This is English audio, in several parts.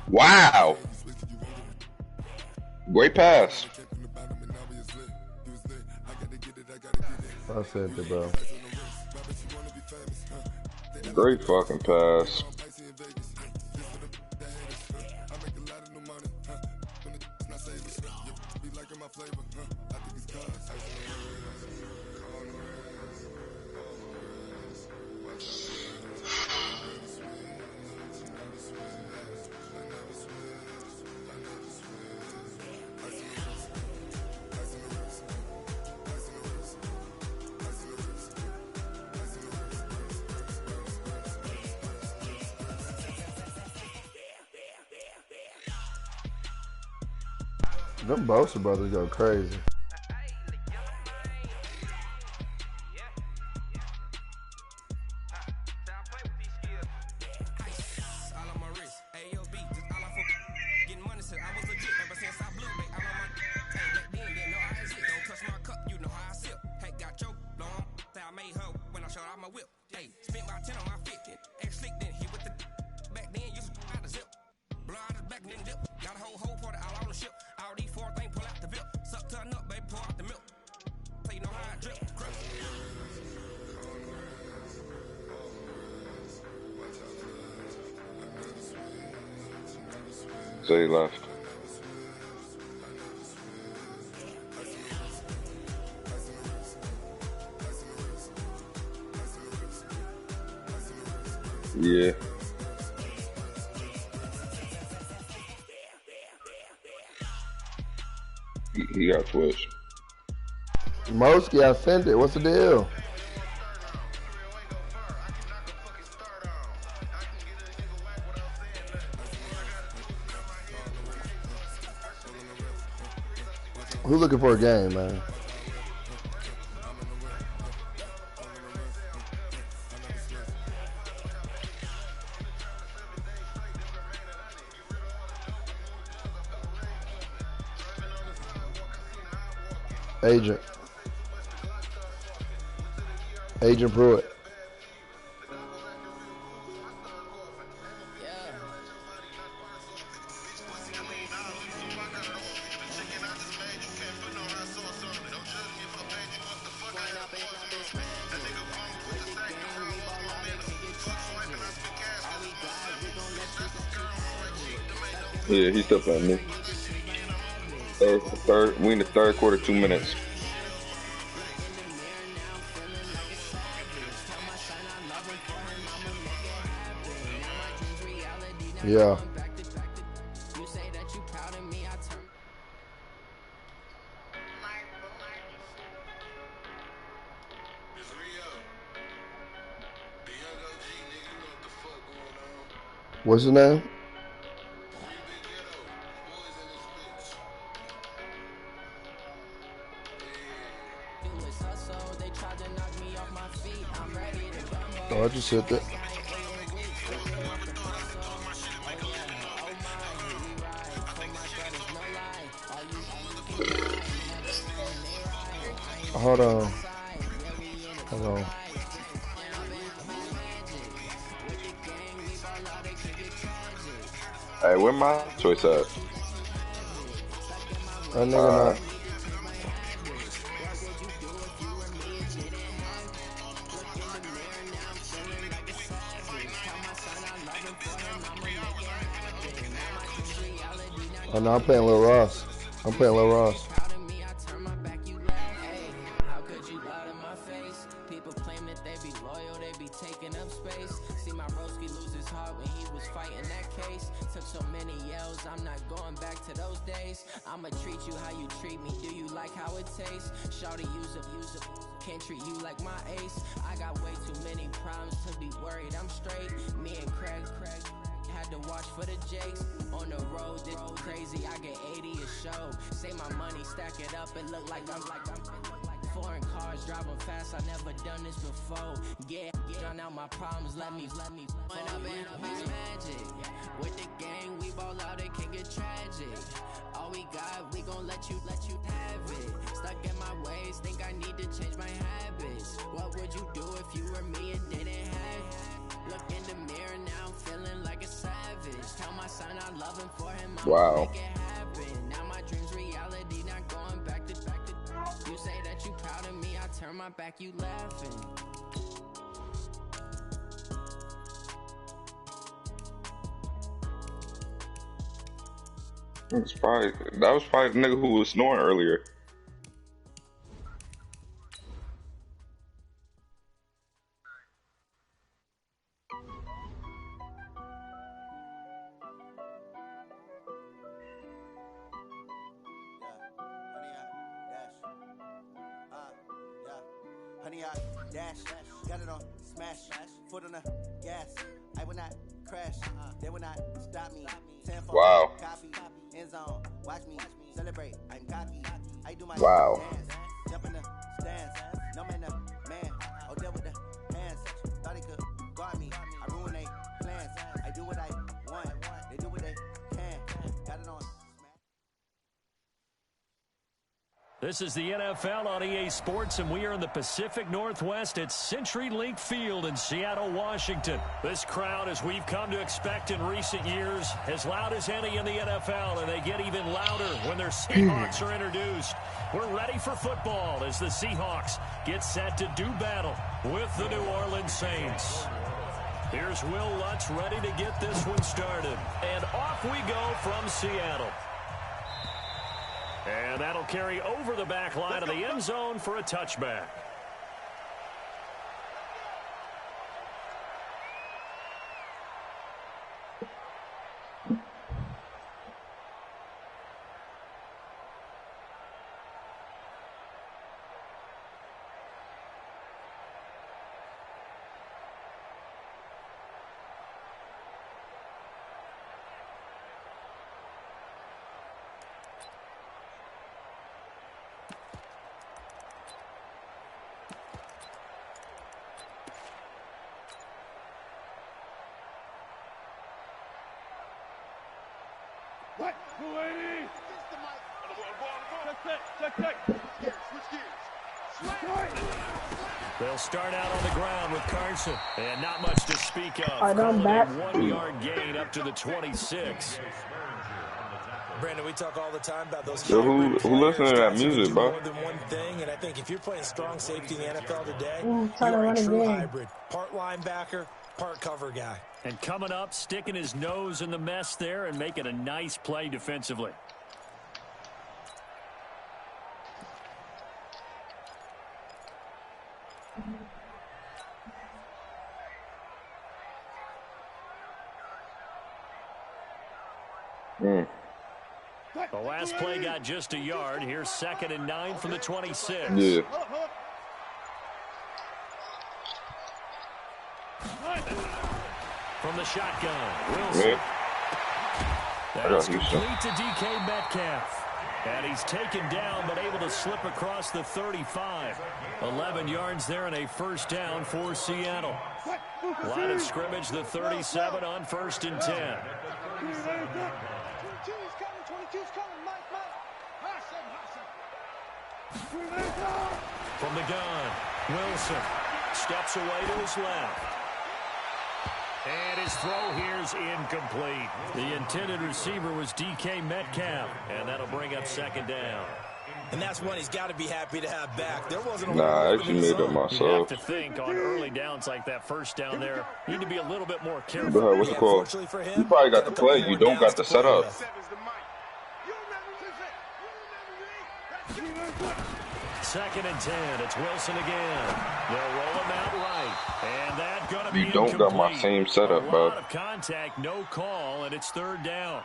Wow. Great pass. I said it, bro. Great fucking pass. Them Bosa brothers go crazy. So he left. Yeah. He got twitched. Mosky, I sent it. What's the deal? Who's looking for a game, man? Agent Pruitt. Yeah, he's still playing me. We in the third quarter, 2 minutes. Yeah. What's his name? Oh, I just said that. Hold on. Hold on. Hey, where my choice at? That nigga not. Oh no, I'm playing Lil Ross. I'm playing Lil Ross. People claim that they be loyal, they be taking up space. See my broski lose his heart when he was fighting that case. Took so many yells, I'm not going back to those days. I'ma treat you how you treat me, do you like how it tastes? Shawty use up, can't treat you like my ace. I got way too many problems to be worried, I'm straight. Me and Craig had to watch for the Jakes. On the road, this crazy, I get 80 a show. Say my money, stack it up, and look like I'm foreign cars, driving fast, I never done this before. Yeah, drown out my problems, let me run up in a magic. God, we gon' let you have it. Stuck in my ways, think I need to change my habits. What would you do if you were me and didn't have it? Look in the mirror now, I'm feeling like a savage. Tell my son I love him for him, I'ma make it happen. Now my dreams reality, not going back to. You say that you proud of me, I turn my back, you laughing. That was probably the nigga who was snoring earlier. Honey, I dash, got it on smash, foot on the gas. I will not crash, they will not stop me. Wow. Copy, end zone, watch me celebrate. I'm cocky, I do my Wow. dance, jump in the stands. No man, the man, oh deal with the hands. Thought he could guard me, I ruin they plans. I do what I want, they do what they can. Got it on. This is the NFL on EA Sports, and we are in the Pacific Northwest at CenturyLink Field in Seattle, Washington. This crowd, as we've come to expect in recent years, as loud as any in the NFL, and they get even louder when their Seahawks are introduced. We're ready for football as the Seahawks get set to do battle with the New Orleans Saints. Here's Will Lutz ready to get this one started. And off we go from Seattle. And that'll carry over the back line of the end zone for a touchback. They'll start out on the ground with Carson, and not much to speak of. Calling a 1-yard gain up to the 26. Brandon, we talk all the time about those. Yo, who listens to that music, bro? More than one thing, and I think if you're playing strong safety in the NFL today, you're a true hybrid. Part linebacker, part cover guy. And coming up, sticking his nose in the mess there and making a nice play defensively. The last play got just a yard. Here's 2nd and 9 from the 26. Yeah. From the shotgun, Wilson. That's complete to DK Metcalf. And he's taken down, but able to slip across the 35. 11 yards there and a first down for Seattle. Line of scrimmage, the 37 on 1st and 10. From the gun, Wilson steps away to his left. And his throw here's incomplete. The intended receiver was DK Metcalf, and that'll bring up 2nd down. And that's one he's got to be happy to have back. There wasn't a I actually made it myself. You have to think on early downs like that first down there, you need to be a little bit more careful. Go ahead, what's it called? You probably got the play. You don't got the setup. 2nd and 10. It's Wilson again. They'll roll him out right. And that's going to be You don't got my same setup, bro. A lot of contact, no call, and it's 3rd down.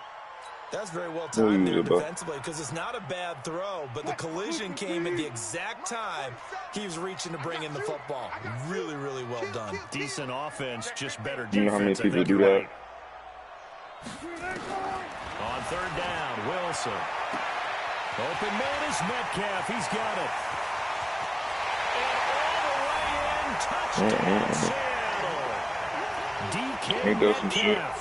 That's very well timed there defensively because it's not a bad throw, but the collision came at the exact time he was reaching to bring in the football. Really, really well done. Decent offense, just better defense. You know how many people do that? On 3rd down, Wilson. Open man is Metcalf. He's got it. And all the way in, touchdown Seattle. DK Metcalf,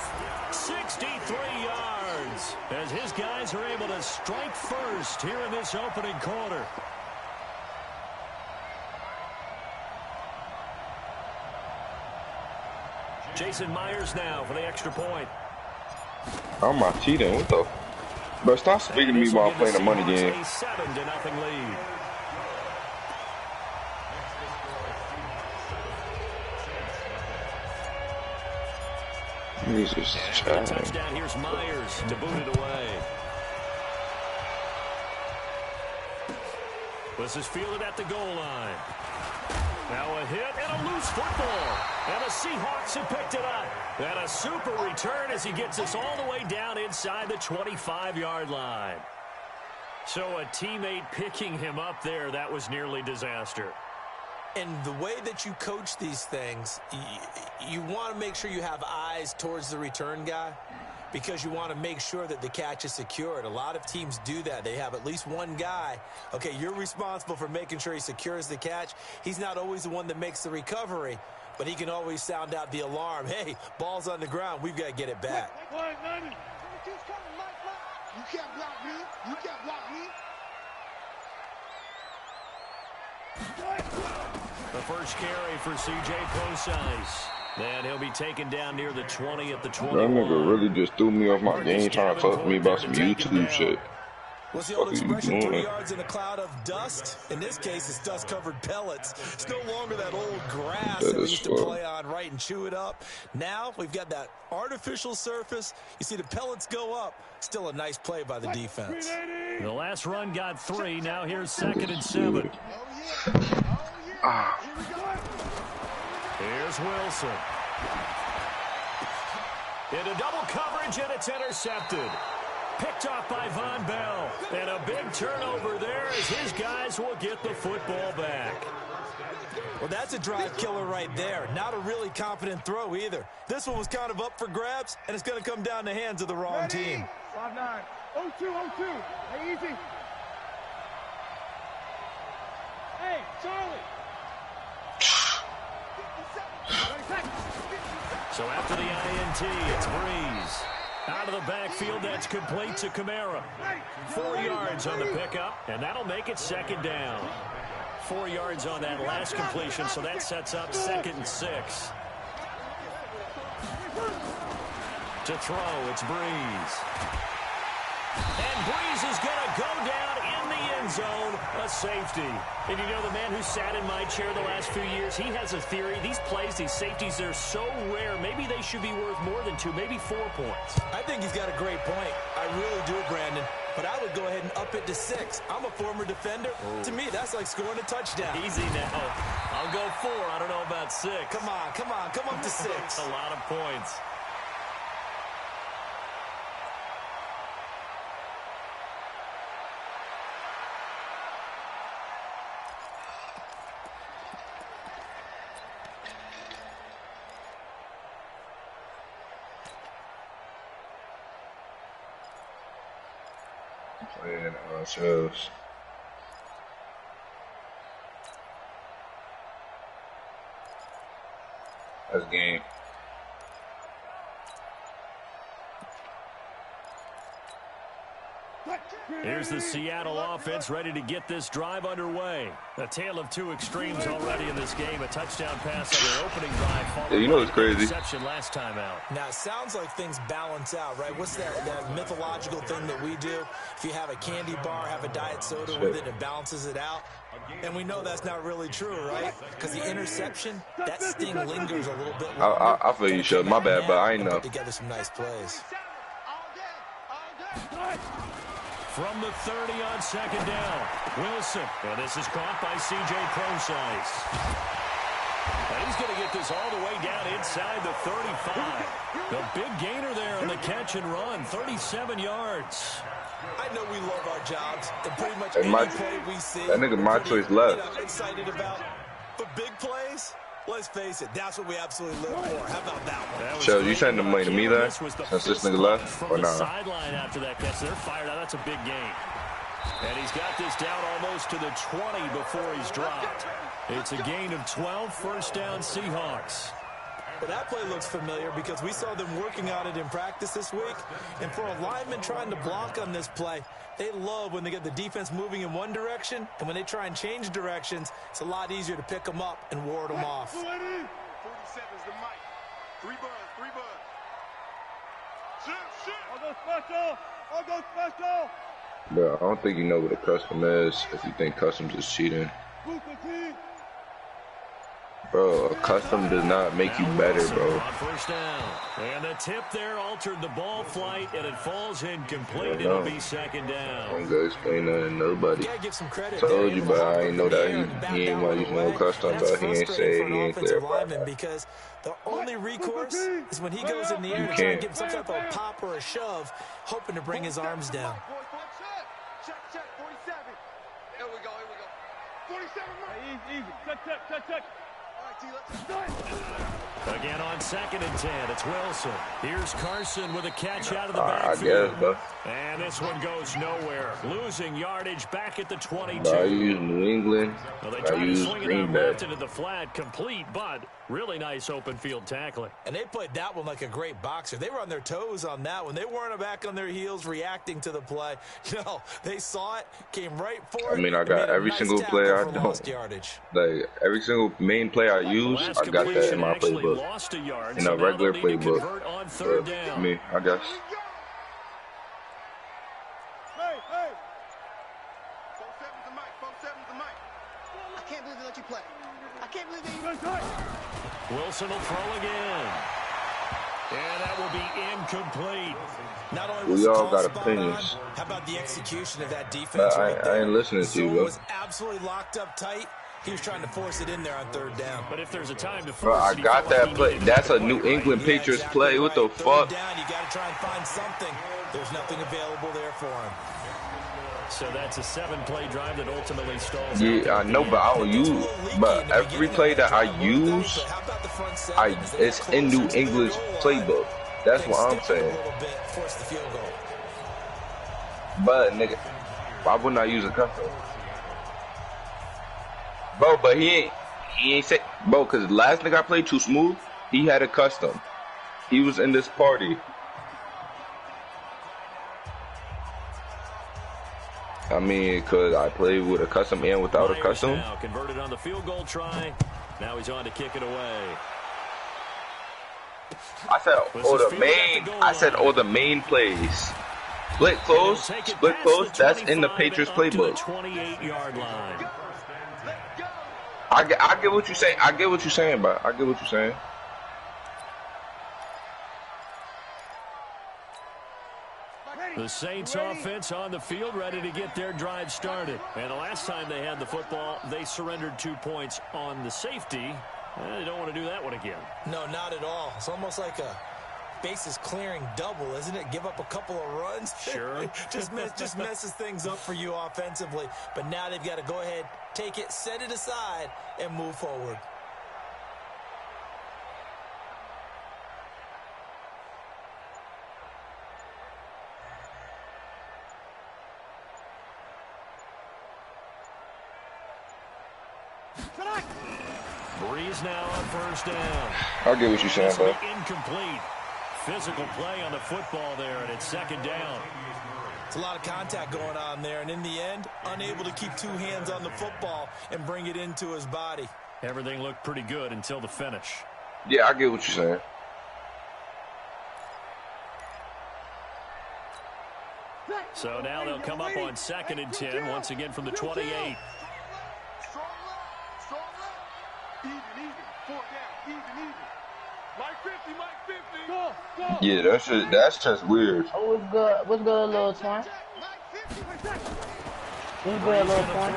63 yards. as his guys are able to strike first here in this opening quarter. Jason Myers now for the extra point. I'm not cheating. What the? Bro, stop speaking to me while I'm playing the money game. A 7-0 lead. Jesus, child. Touchdown. Here's Myers to boot it away. This is fielded at the goal line. Now a hit and a loose football. And the Seahawks have picked it up. And a super return as he gets us all the way down inside the 25-yard line. So a teammate picking him up there, that was nearly disaster. And the way that you coach these things, you want to make sure you have eyes towards the return guy because you want to make sure that the catch is secured. A lot of teams do that. They have at least one guy. Okay, you're responsible for making sure he secures the catch. He's not always the one that makes the recovery, but he can always sound out the alarm. Hey, ball's on the ground. We've got to get it back. You can't block me. You can't block me. The first carry for C.J. Procise. Then he'll be taken down near the 20 at the 21. That nigga really just threw me off my game trying to talk to me about some YouTube shit. What's the old expression, 3 yards in a cloud of dust? In this case, it's dust-covered pellets. It's no longer that old grass that we used to play on, right, and chew it up. Now we've got that artificial surface. You see the pellets go up. Still a nice play by the defense. The last run got 3. Now here's 2nd and 7. Here's Wilson. Into double coverage, and it's intercepted. Picked off by Von Bell. And a big turnover there as his guys will get the football back. Well, that's a drive killer right there. Not a really confident throw either. This one was kind of up for grabs, and it's going to come down the hands of the wrong team. 5-9. 0-2. Hey, easy. Hey, Charlie. So after the INT, it's Breeze. Out of the backfield, that's complete to Kamara. 4 yards on the pickup, and that'll make it 2nd down. 4 yards on that last completion, so that sets up 2nd and 6. To throw, it's Breeze. And Breeze is going to go down in the end zone, a safety. And you know, the man who sat in my chair the last few years, he has a theory. These plays, these safeties, they're so rare. Maybe they should be worth more than 2, maybe 4 points. I think he's got a great point. I really do, Brandon. But I would go ahead and up it to 6. I'm a former defender. Ooh. To me, that's like scoring a touchdown. Easy now. I'll go 4. I don't know about 6. Come on. Come up to 6. That's a lot of points. Playing ourselves. That's game. Here's the Seattle offense ready to get this drive underway. A tale of 2 extremes already in this game. A touchdown pass on their opening drive. Yeah, you know it's crazy. Interception last time out. Now, it sounds like things balance out, right? What's that mythological thing that we do? If you have a candy bar, have a diet soda with it, it balances it out. And we know that's not really true, right? Because the interception, that sting lingers a little bit longer. I feel you should. My bad, but I ain't know. Put together some nice plays. From the 30 on 2nd down, Wilson. And this is caught by C.J. Procise. And he's going to get this all the way down inside the 35. The big gainer there on the catch and run, 37 yards. I know we love our jobs, and pretty much any play we see, that nigga my choice left. Excited about. But big plays, let's face it, that's what we absolutely live for. How about that one? So you sending the money to me there since this nigga left, or not? Sideline after that catch, they're fired out. That's a big gain. And he's got this down almost to the 20 before he's dropped. It's a gain of 12, 1st down Seahawks. Well, that play looks familiar because we saw them working on it in practice this week. And for a lineman trying to block on this play, they love when they get the defense moving in one direction, and when they try and change directions, it's a lot easier to pick them up and ward them off. 47's the mic. 3 buds, 3 buds. Shoot. I'll go special. Bro, I don't think you know what a custom is if you think customs is cheating. Bro, a custom does not make you better, bro. First down. And the tip there altered the ball flight, and it falls incomplete. It'll be second down. I'm gonna explain that to nobody. Give some credit Told you, but I ain't know that he ain't want to use no custom, but he ain't say he ain't clarify. Because the only recourse is when he goes in the air to try and give some type of a pop or a shove, hoping to bring his arms down. Check, 47. Here we go. 47, easy. Check. Again on 2nd and 10, it's Wilson. Here's Carson with a catch out of the I backfield. guess, bro. And this one goes nowhere. Losing yardage back at the 22. I use New England. Well, they I try to use swing it Green out Bay. left into the flat, complete, but really nice open field tackling. And they played that one like a great boxer. They were on their toes on that one. They weren't back on their heels reacting to the play. No, they saw it, came right for it. I mean, I got every single play I don't. Like, every single main play I use, I got that in my playbook. In a regular playbook. I mean, I guess. Hey. 47's the mic. I can't believe they let you play. I can't believe they... Wilson will throw again. And that will be incomplete. Not only We all got opinions. how about the execution of that defense But I ain't listening to you, bro. was absolutely locked up tight. He was trying to force it in there on 3rd down. But if there's a time to Bro, I got that play. That's a New England Patriots play. What the fuck? Down, you got to try and find something. There's nothing available there for him. So that's a 7-play drive that ultimately stalls. Yeah, I know, but I don't use. But every play that I use, it's in New England's playbook. That's what I'm saying. But nigga, why wouldn't I use a custom? Bro, but he ain't say, bro, cause the last nigga I played Too Smooth, he had a custom. He was in this party. I mean, cause I played with a custom and without a custom. Now converted on the field goal try. Now he's on to kick it away. I said all the main plays. Split close, that's in the Patriots playbook. 28-yard line. I get what you're saying. I get what you're saying, bro. I get what you're saying. The Saints offense on the field, ready to get their drive started. And the last time they had the football, they surrendered 2 points on the safety. They don't want to do that one again. No, not at all. It's almost like a bases clearing double, isn't it? Give up a couple of runs. Sure. just messes things up for you offensively. But now they've got to go ahead, take it, set it aside, and move forward. Breeze now on 1st down. I get what you're saying, bro. Incomplete. Physical play on the football there, and it's 2nd down. It's a lot of contact going on there, and in the end, unable to keep 2 hands on the football and bring it into his body. Everything looked pretty good until the finish. Yeah, I get what you're saying. So now they'll come up on 2nd and 10, once again from the 28. Strong left. Even. 4 down. Even. Mike 50. Yeah, that's just weird. Oh, what's good, little twin? What's good, little twin?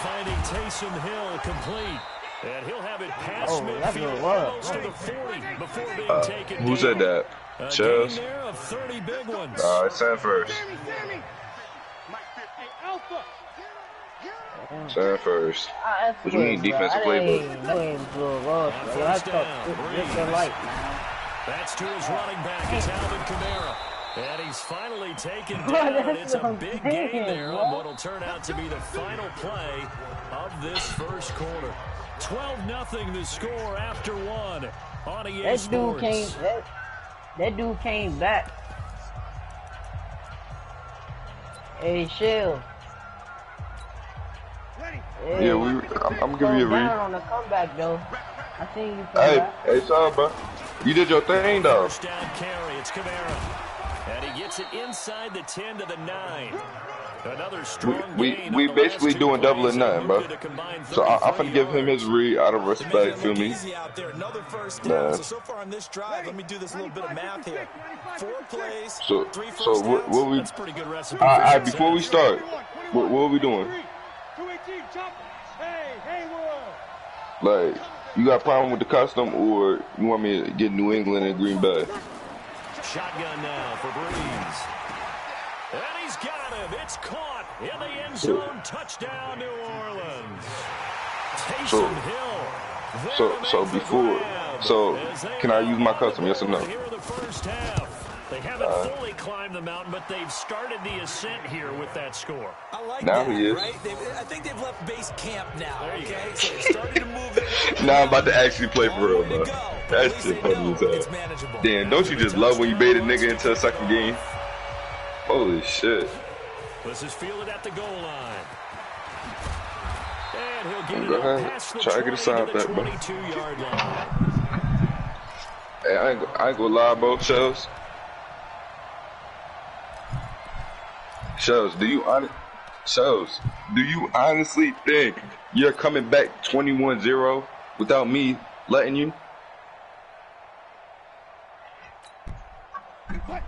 Finding Taysom Hill complete. And he'll have it past midfield, close to the 40 before being taken Who said that? Shells? There of 30 big ones. It's Sam first. Sam first. What you mean, defensive playbook? That's to his running back. It's Alvin Kamara. And he's finally taken down. It's a big game there on what will turn out to be the final play of this first quarter. 12-0 the score after 1. on EA That Sports. That dude came back. Hey, Shell. Hey, Yeah, I'm gonna give you a read. down on the comeback though. I seen you come back. Hey, sorry, bro. You did your thing though. First down carry. It's Kamara. And he gets it inside the 10 to the 9. Another strong gain. We basically doing double and nothing, bro. So I'm gonna give him his read out of respect. Feel me? Another first down. So far on this drive, let me do this little bit of math here. 4 plays, 3 first downs. What we? That's pretty good recipe. All right, before we start, what are we doing? Like, you got a problem with the custom, or you want me to get New England and Green Bay? Shotgun now for Breeze. And he's got him. It's caught in the end zone. Touchdown, New Orleans. Taysom Hill. So before, can I use my custom? Yes or no? Here in the first half. They haven't fully climbed the mountain, but they've started the ascent here with that score. I like now that, he is. right? I think they've left base camp now, okay? So they're starting to move their way. Now I'm about to actually play for real, bro. That's just funny as hell. Damn, don't you just love when you bait a nigga into a second game? Holy shit. This is fielded at the goal line. And he'll get it past the 20 to the 22-yard line. Hey, I ain't gonna lie, bro. Shells, do you honestly think you're coming back 21-0 without me letting you?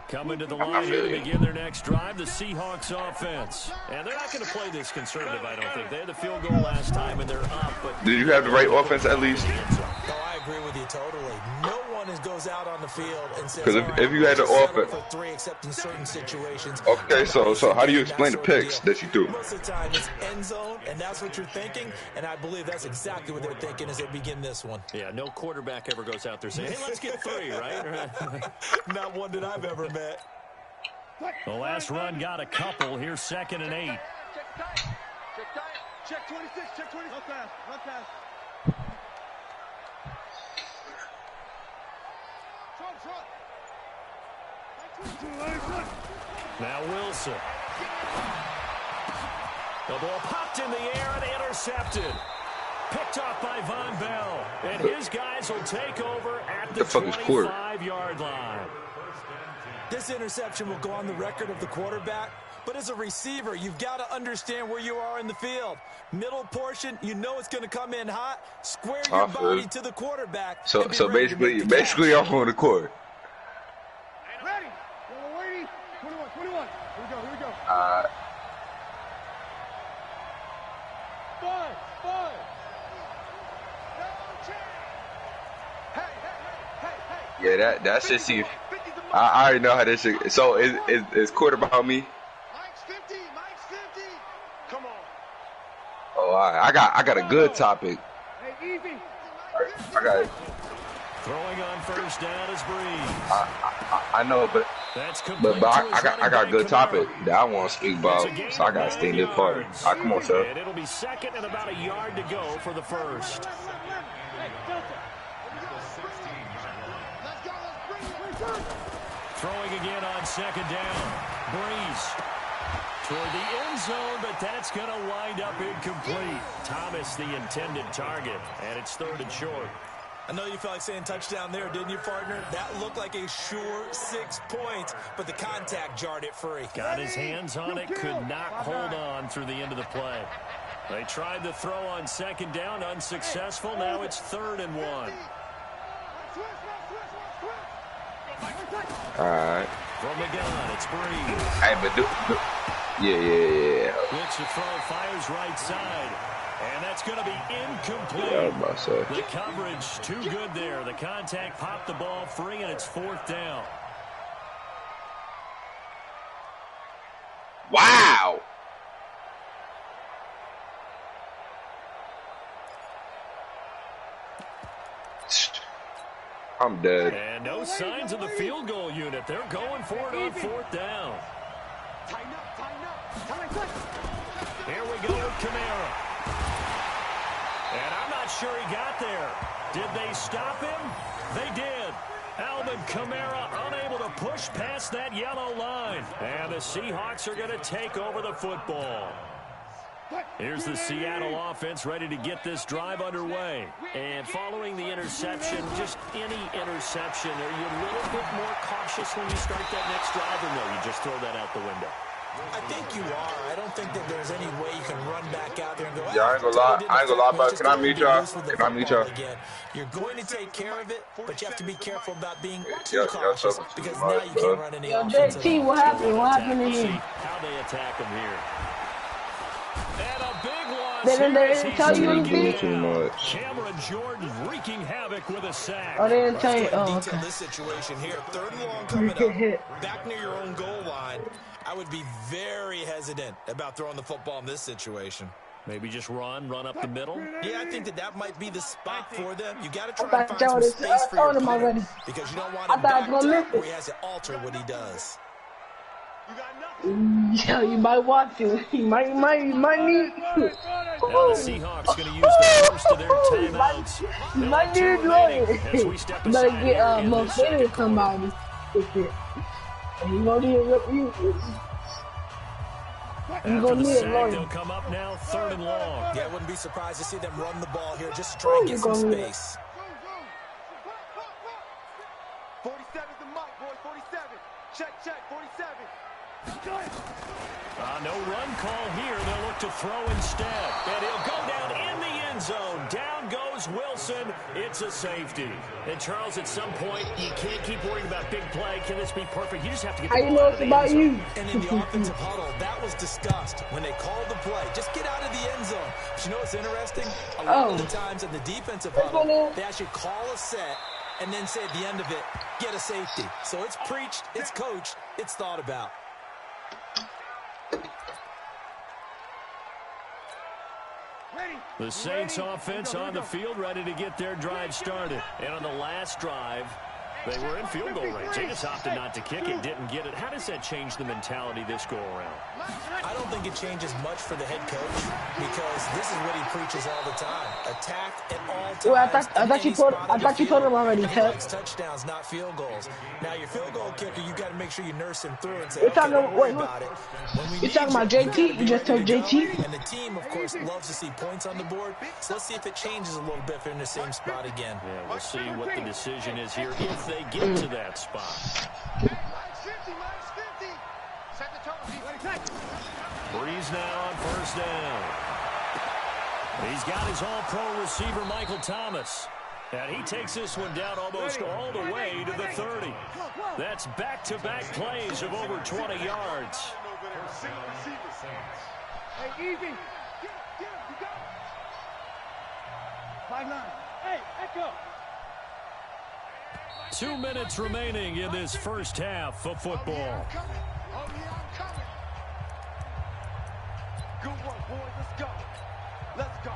Coming to the line here to begin their next drive, the Seahawks offense. And they're not going to play this conservative, I don't think. They had the field goal last time, and they're up. But did you have the right offense at least? No, I agree with you totally. No one goes out on the field and says, because if you had the offense for 3 except in certain situations. Okay, so how do you explain the picks that you threw? Most of the time it's end zone, and that's what you're thinking, and I believe that's exactly what they're thinking as they begin this one. Yeah, no quarterback ever goes out there saying, hey, let's get 3, right? Not one that I've ever met. The last run got a couple. Here's 2nd and 8. Check 26, check 26. Run fast. Now Wilson. The ball popped in the air and intercepted. Picked off by Von Bell. And his guys will take over at the 25-yard line. This interception will go on the record of the quarterback. But as a receiver, you've got to understand where you are in the field. Middle portion, you know it's going to come in hot. Square your body to the quarterback. So basically off on the court. Ready? 21. Here we go. 5. Yeah, that's just see. I already know how this shit. So is quarter about me? Mike's 50. Come on. Oh, all right. I got a good topic. Hey, easy. I got it. Throwing on first down is Breeze. I know, but I got a good topic that I want to speak about, so I gotta stay in this part. All right, come on, sir. And it'll be 2nd and about a yard to go for the first. Throwing again on 2nd down. Breeze toward the end zone, but that's going to wind up incomplete. Thomas, the intended target, and it's 3rd and short. I know you felt like saying touchdown there, didn't you, partner? That looked like a sure 6 points, but the contact jarred it free. Got his hands on it, could not hold on through the end of the play. They tried to throw on 2nd down, unsuccessful. Now it's 3rd and 1. All right. From the gun, it's Breeze. Hey, but yeah. Looks to throw, fires right side. And that's going to be incomplete. Yeah, I was about to say. The coverage too good there. The contact popped the ball free, and it's 4th down. Wow. I'm dead. And no signs of the field goal unit. They're going for it on 4th down. Here we go with Kamara. And I'm not sure he got there. Did they stop him? They did. Alvin Kamara unable to push past that yellow line. And the Seahawks are going to take over the football. Here's the Seattle offense ready to get this drive underway. And following the interception, just any interception, are you a little bit more cautious when you start that next drive, or no, you just throw that out the window? I think you are. I don't think that there's any way you can run back out there and go, yeah, I ain't gonna lie about it. Can I meet y'all? You're going to take care of it, but you have to be careful about being too cautious because now you can't run any offense. JT, what happened? What happened to you? How they attack him here. And a big one. They didn't tell you anything? Too much. Cameron Jordan wreaking havoc with a sack. Oh, they didn't tell you. Oh, okay. This situation here, 3rd and long coming up, back near your own goal line. I would be very hesitant about throwing the football in this situation. Maybe just run up the middle? Yeah, I think that might be the spot for them. You got to try and find some space for your player because you don't want him backed up where he has to alter what he does. Yeah, you might want to. You might need to. Now the Seahawks going to use the first of their timeouts. You might need to do it. You better get most to come out with it. And you gonna need you gonna need a lawyer. They'll come up now, 3rd and long. Yeah, I wouldn't be surprised to see them run the ball here just to try and get some space. 47's the mic, boy. 47. Check. 47. No run call here. They'll look to throw instead. And he'll go down in the end zone. Down goes Wilson. It's a safety. And Charles, at some point, you can't keep worrying about big play. Can this be perfect? You just have to get the ball out of the end zone. And in the offensive huddle, that was discussed when they called the play. Just get out of the end zone. But you know what's interesting? A lot of the times in the defensive huddle, they actually call a set and then say at the end of it, get a safety. So it's preached, it's coached, it's thought about. The Saints offense on the field ready to get their drive started. And on the last drive, they were in field goal range. They just opted not to kick it, didn't get it. How does that change the mentality this go around? I don't think it changes much for the head coach because this is what he preaches all the time. Attack at all times. Well, I thought you told him already. He likes touchdowns, not field goals. Now, your field goal kicker, you got to make sure you nurse him through and say, you're okay, don't worry about it. You're talking about JT? You just told JT? And the team, of course, loves to see points on the board. So let's see if it changes a little bit if they're in the same spot again. Yeah, we'll see what the decision is here if they get to that spot. Breeze now on 1st down. He's got his all-pro receiver, Michael Thomas. And he takes this one down almost all the way to the 30. That's back-to-back plays of over 20 yards. Hey, easy. Get him. You got it. 5-9. Hey, echo. 2 minutes remaining in this first half of football. Good work, boys. Let's go. Let's go.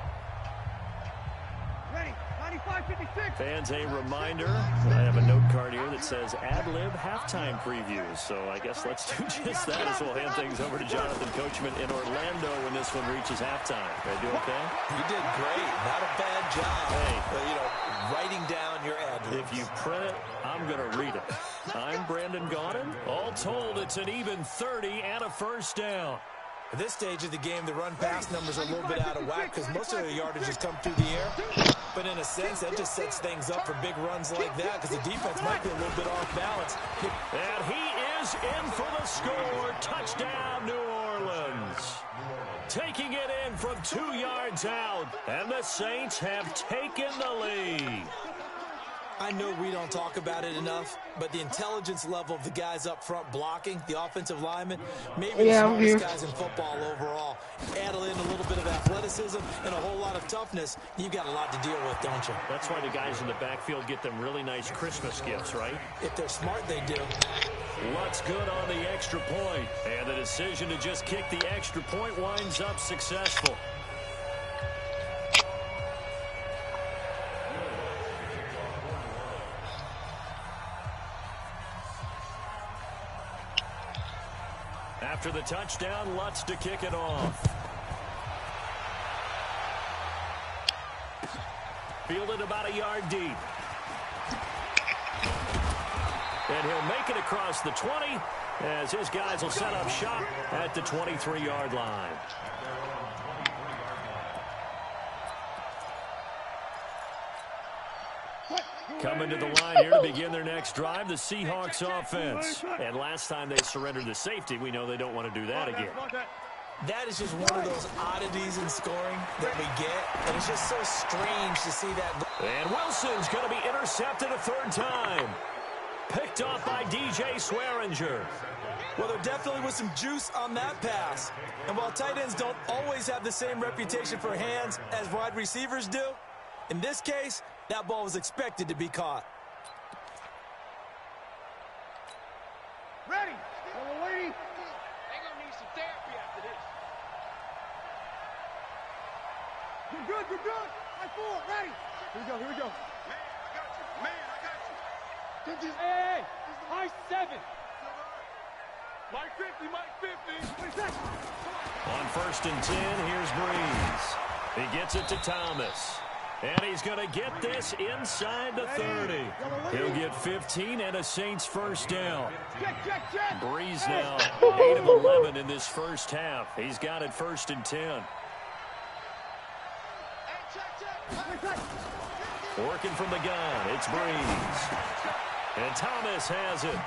Ready. 95-56. Fans, a reminder, I have a note card here that says ad-lib halftime previews. So I guess let's do just that as we'll hand things over to Jonathan Coachman in Orlando when this one reaches halftime. Did I do okay? You did great. Not a bad job. Hey. But, writing down your ad-libs. If you print it, I'm going to read it. I'm Brandon Gaudin. All told, it's an even 30 and a first down. At this stage of the game, the run-pass numbers are a little bit out of whack because most of the yardage has come through the air. But in a sense, that just sets things up for big runs like that because the defense might be a little bit off balance. And he is in for the score. Touchdown, New Orleans. Taking it in from 2 yards out. And the Saints have taken the lead. I know we don't talk about it enough, but the intelligence level of the guys up front blocking, the offensive linemen, maybe the smartest guys in football overall. Add in a little bit of athleticism and a whole lot of toughness, you've got a lot to deal with, don't you? That's why the guys in the backfield get them really nice Christmas gifts, right? If they're smart, they do. Lutz good on the extra point, and the decision to just kick the extra point winds up successful. After the touchdown, Lutz to kick it off. fielded about a yard deep. And he'll make it across the 20 as his guys will set up shop at the 23-yard line. Coming to the line here to begin their next drive, the Seahawks offense. And last time they surrendered the safety, we know they don't want to do that again. That is just one of those oddities in scoring that we get, and it's just so strange to see that. And Wilson's going to be intercepted a third time. Picked off by DJ Swearinger. Well, there definitely was some juice on that pass. And while tight ends don't always have the same reputation for hands as wide receivers do, in this case, that ball was expected to be caught. Ready. They're going to need some therapy after this. You're good, you're good. High forward, ready. Here we go. Man, I got you. Hey, high 7. Mike 50. On 1st and 10, here's Breeze. He gets it to Thomas. And he's going to get this inside the 30. He'll get 15 and a Saints first down. Breeze now 8 of 11 in this first half. He's got it 1st and 10. Working from the gun, it's Breeze. And Thomas has it.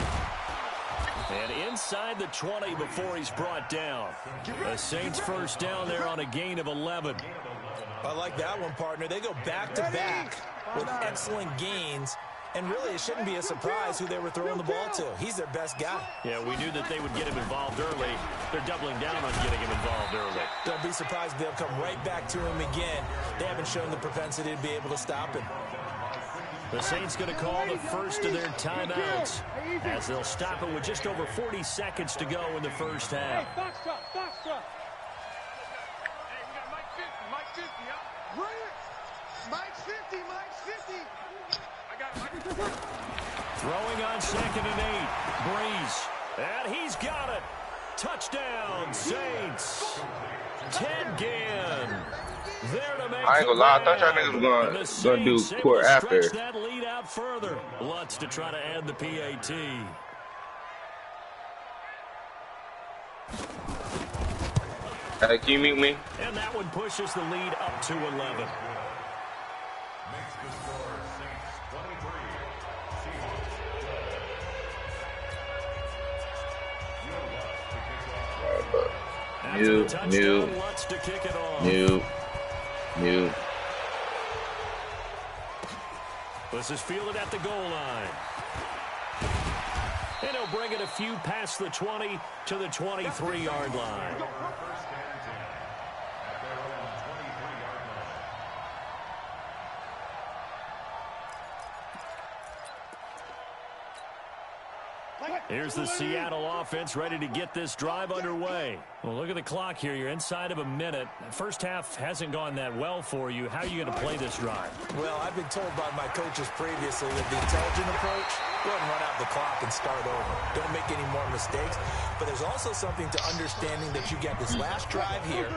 And inside the 20 before he's brought down. The Saints first down there on a gain of 11. I like that one, partner. They go back-to-back with excellent gains. And really, it shouldn't be a surprise who they were throwing the ball to. He's their best guy. Yeah, we knew that they would get him involved early. They're doubling down on getting him involved early. Don't be surprised if they'll come right back to him again. They haven't shown the propensity to be able to stop him. The Saints going to call the first of their timeouts as they'll stop it with just over 40 seconds to go in the first half. Hey, box truck. Hey, we got Mike 50, huh? Mike's 50. I got Mike. Throwing on 2nd and 8. Breeze. And he's got it. Touchdown, Saints. Ted Ginn. There to make I ain't gonna lie, I thought y'all niggas was gonna do court after. Stretch that lead out further. Lutz to try to add the PAT. Hey, can you mute me? And that one pushes the lead up to 11. New. This is fielded at the goal line. And he'll bring it a few past the 20 to the 23-yard line. Here's the Seattle offense ready to get this drive underway. Well, look at the clock here. You're inside of a minute. First half hasn't gone that well for you. How are you going to play this drive? Well, I've been told by my coaches previously that the intelligent approach, go ahead and run out the clock and start over. Don't make any more mistakes. But there's also something to understanding that you get this last drive here.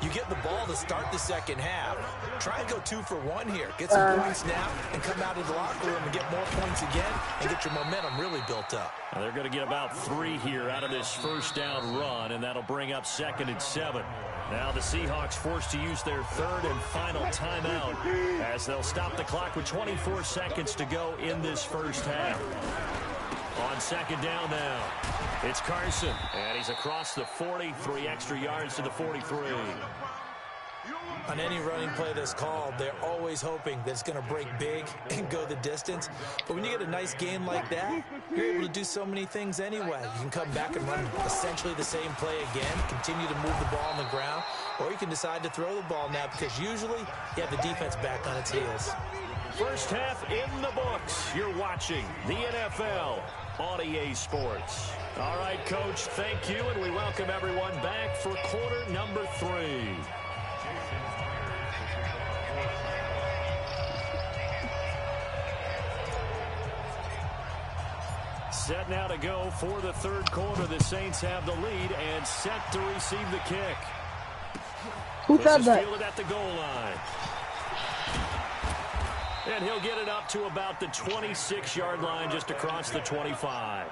You get the ball to start the second half. Try and go 2 for 1 here. Get some points now and come out of the locker room and get more points again and get your momentum really built up. Well, they're going to get about 3 here out of this first down run, and that'll bring up 2nd and 7. Now the Seahawks forced to use their 3rd and final timeout as they'll stop the clock with 24 seconds to go in this first half. On 2nd down now, it's Carson, and he's across the 40, 3 extra yards to the 43. On any running play that's called, they're always hoping that it's going to break big and go the distance. But when you get a nice game like that, you're able to do so many things anyway. You can come back and run essentially the same play again, continue to move the ball on the ground, or you can decide to throw the ball now because usually you have the defense back on its heels. First half in the books. You're watching the NFL on EA Sports. All right, Coach, thank you, and we welcome everyone back for quarter number 3. Set now to go for the 3rd quarter. The Saints have the lead and set to receive the kick. Who said that? Fielded at the goal line. And he'll get it up to about the 26-yard line, just across the 25.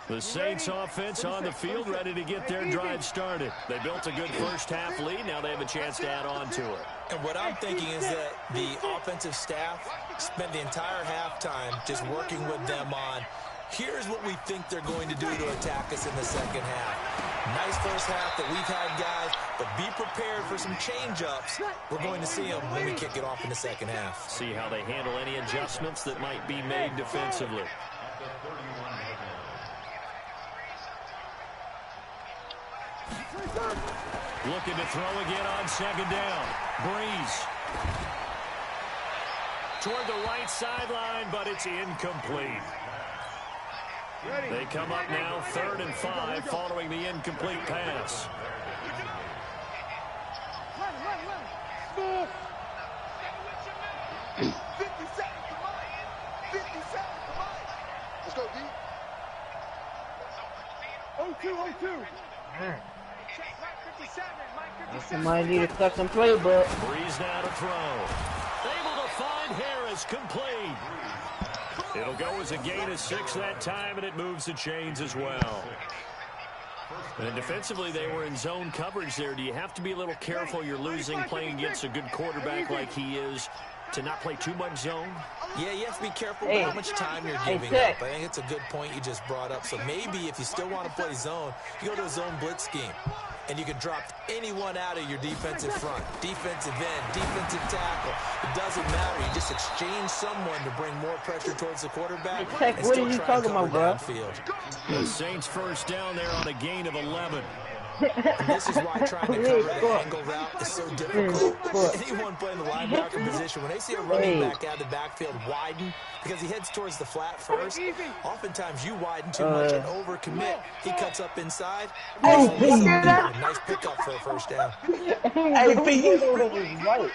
The Saints offense on the field, ready to get their drive started. They built a good first half lead. Now they have a chance to add on to it. And what I'm thinking is that the offensive staff spent the entire halftime just working with them on, here's what we think they're going to do to attack us in the second half. Nice first half that we've had, guys, but be prepared for some change-ups. We're going to see them when we kick it off in the second half. See how they handle any adjustments that might be made defensively. Looking to throw again on second down. Breeze. Toward the right sideline, but it's incomplete. They come up now 3rd and 5 following the incomplete pass. Let's go, D. 0-2. Somebody need to cut some playbook. Breeze now to throw. Able to find Harris, complete. It'll go as a gain of 6 that time, and it moves the chains as well. And defensively, they were in zone coverage there. Do you have to be a little careful? You're losing playing against a good quarterback like he is to not play too much zone? Yeah, you have to be careful with how much time you're giving up. I think it's a good point you just brought up. So maybe if you still want to play zone, you go to a zone blitz scheme. And you can drop anyone out of your defensive front, defensive end, defensive tackle. It doesn't matter. You just exchange someone to bring more pressure towards the quarterback. Hey, Tech, what are you talking about, bro? Downfield. The Saints first down there on a gain of 11. And this is why trying to cover the angle route is so difficult. Anyone playing the linebacker position, when they see a running back out of the backfield widen, because he heads towards the flat first, oftentimes you widen too much and overcommit. He cuts up inside. Nice pickup for a first down. Hey, but you know that was right.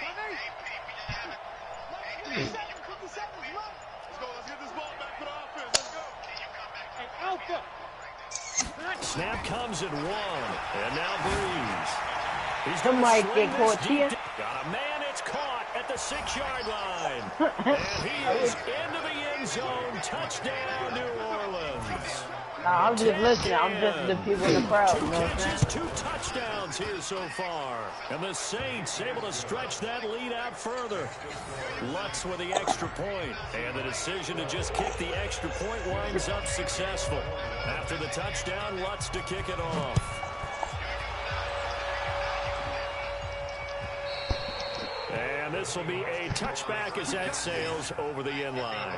Snap comes at 1, and now Breeze. He's Somebody get caught here. Got a man, it's caught at the 6-yard line. And he is into the end zone. Touchdown, New Orleans. Nah, I'm just listening. I'm just the people in the crowd. You know what I'm saying? 2 touchdowns here so far. And the Saints able to stretch that lead out further. Lutz with the extra point. And the decision to just kick the extra point winds up successful. After the touchdown, Lutz to kick it off. And this will be a touchback as that sails over the end line.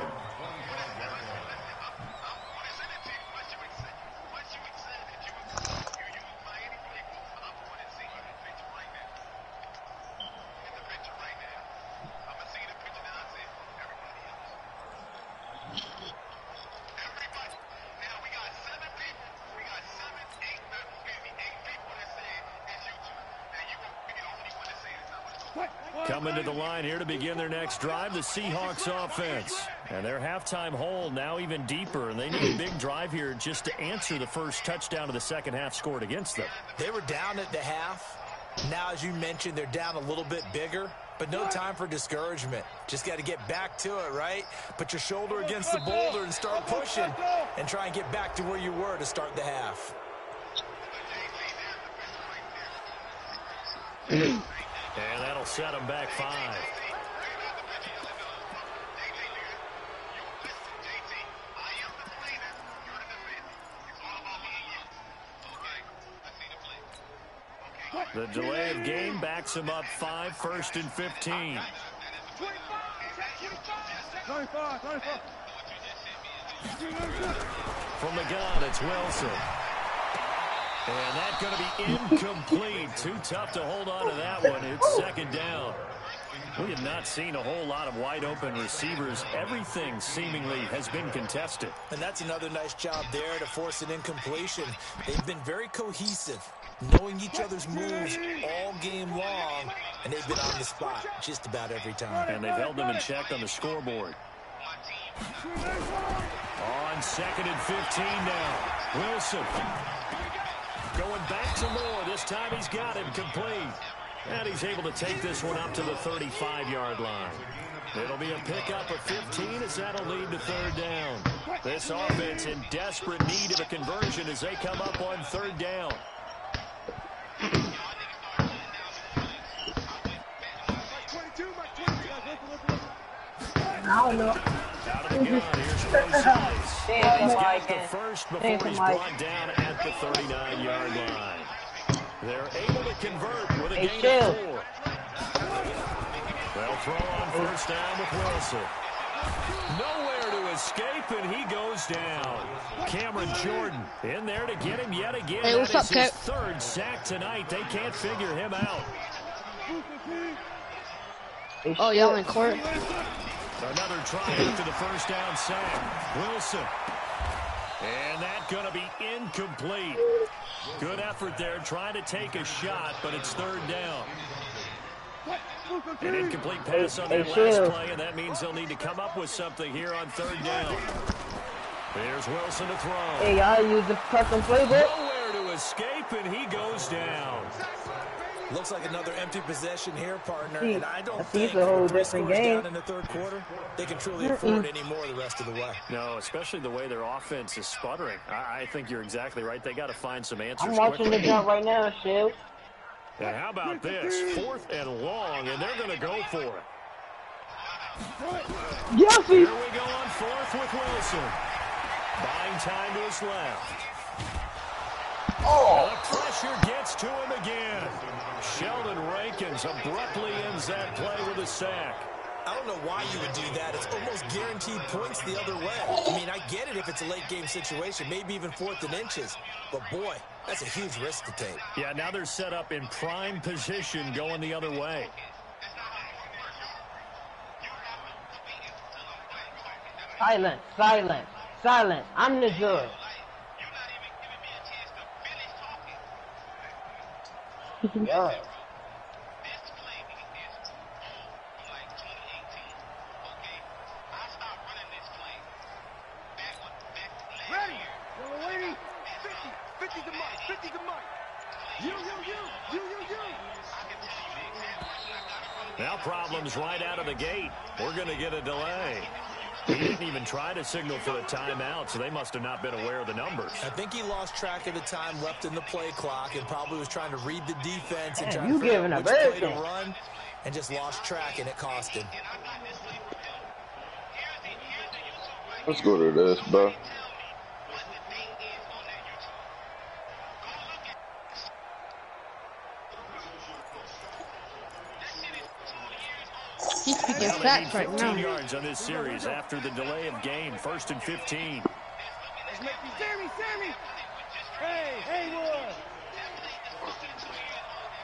Coming to the line here to begin their next drive, the Seahawks offense. And their halftime hole now even deeper, and they need a big drive here just to answer the first touchdown of the second half scored against them. They were down at the half. Now, as you mentioned, they're down a little bit bigger, but no time for discouragement. Just got to get back to it, right? Put your shoulder against the boulder and start pushing and try and get back to where you were to start the half. And that'll set them back 5. The delay of game backs him up 5, 1st and 15. From the gun, it's Wilson. And that's going to be incomplete. Too tough to hold on to that one. It's second down. We have not seen a whole lot of wide-open receivers. Everything seemingly has been contested. And that's another nice job there to force an incompletion. They've been very cohesive, knowing each other's moves all game long, and they've been on the spot just about every time. And they've held them in check on the scoreboard. On 2nd and 15 now. Wilson going back to Moore. This time he's got him complete. And he's able to take this one up to the 35-yard line. It'll be a pickup of 15 as that'll lead to 3rd down. This offense in desperate need of a conversion as they come up on 3rd down. I don't know. Out of the gun, here's Wilson. He's got the first before he's brought down at the 39-yard line. They're able to convert with a gain of 4. They'll throw on 1st down with Wilson. Nowhere to escape, and he goes down. Cameron Jordan in there to get him yet again. Hey, what's up, his 3rd sack tonight. They can't figure him out. Oh, y'all in court? Another try after the 1st down sack. Wilson. And that's going to be incomplete. Good effort there, trying to take a shot, but it's 3rd down. An incomplete pass on that last play, and that means they'll need to come up with something here on 3rd down. There's Wilson to throw. Hey, y'all use the custom playbook. Nowhere to escape, and he goes down. Looks like another empty possession here, partner. See, and I don't see, think it's a whole with 3 different scores game. down in the 3rd quarter, they can truly afford any more the rest of the way. No, especially the way their offense is sputtering. I think you're exactly right. They got to find some answers. I'm watching the jump right now, Shiv. And how about this? 4th and long, and they're going to go for it. Yes, Here we go on 4th with Wilson. Buying time to his left. Oh. The pressure gets to him again. Sheldon Rankins abruptly ends that play with a sack. I don't know why you would do that. It's almost guaranteed points the other way. I mean, I get it if it's a late game situation, maybe even 4th and inches. But boy, that's a huge risk to take. Yeah, now they're set up in prime position going the other way. Silent, silent, silent. I'm the judge. Yeah. Ready? Little lady. 50. 50's a mic. 50's a mic. You. Now problems right out of the gate. We're going to get a delay. He didn't even try to signal for the timeout, so they must have not been aware of the numbers. I think he lost track of the time left in the play clock and probably was trying to read the defense and Man, trying you to figure giving out up which play to everything. run and just lost track, and it cost him. Let's go to this, bro. He's speaking facts right 15 now. yards on this series after the delay of game. 1st and 15. Let's make me Sammy. Hey, Wood.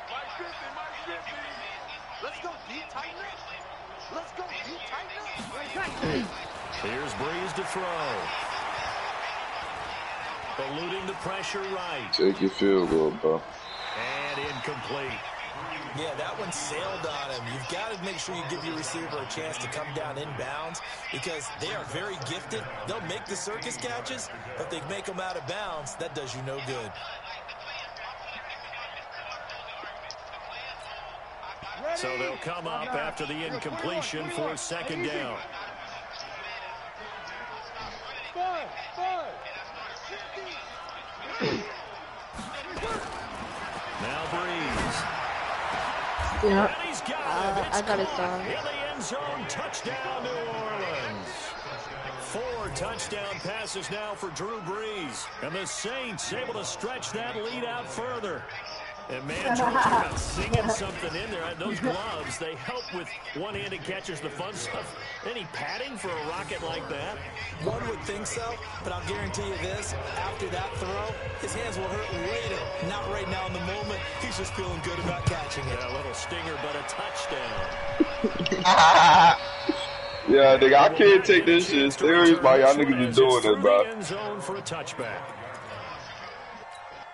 Mike 50. Let's go deep, tighten up. Here's Breeze to throw. Eluding the pressure right. Take your field goal, bro. And incomplete. Yeah, that one sailed on him. You've got to make sure you give your receiver a chance to come down inbounds because they are very gifted. They'll make the circus catches, but they make them out of bounds. That does you no good. So they'll come up after the incompletion for 2nd down. Now Breeze. Yeah. And he's got him. I got it down. In the end zone, touchdown New Orleans. 4 touchdown passes now for Drew Brees. And the Saints able to stretch that lead out further. And man, talk about singing something in there. Those gloves, they help with one-handed catches, the fun stuff. Any padding for a rocket like that? One would think so, but I'll guarantee you this. After that throw, his hands will hurt later. Not right now in the moment. He's just feeling good about catching it. Yeah, a little stinger, but a touchdown. Yeah, nigga, I can't take this shit serious, bro. Y'all niggas is doing it, bro.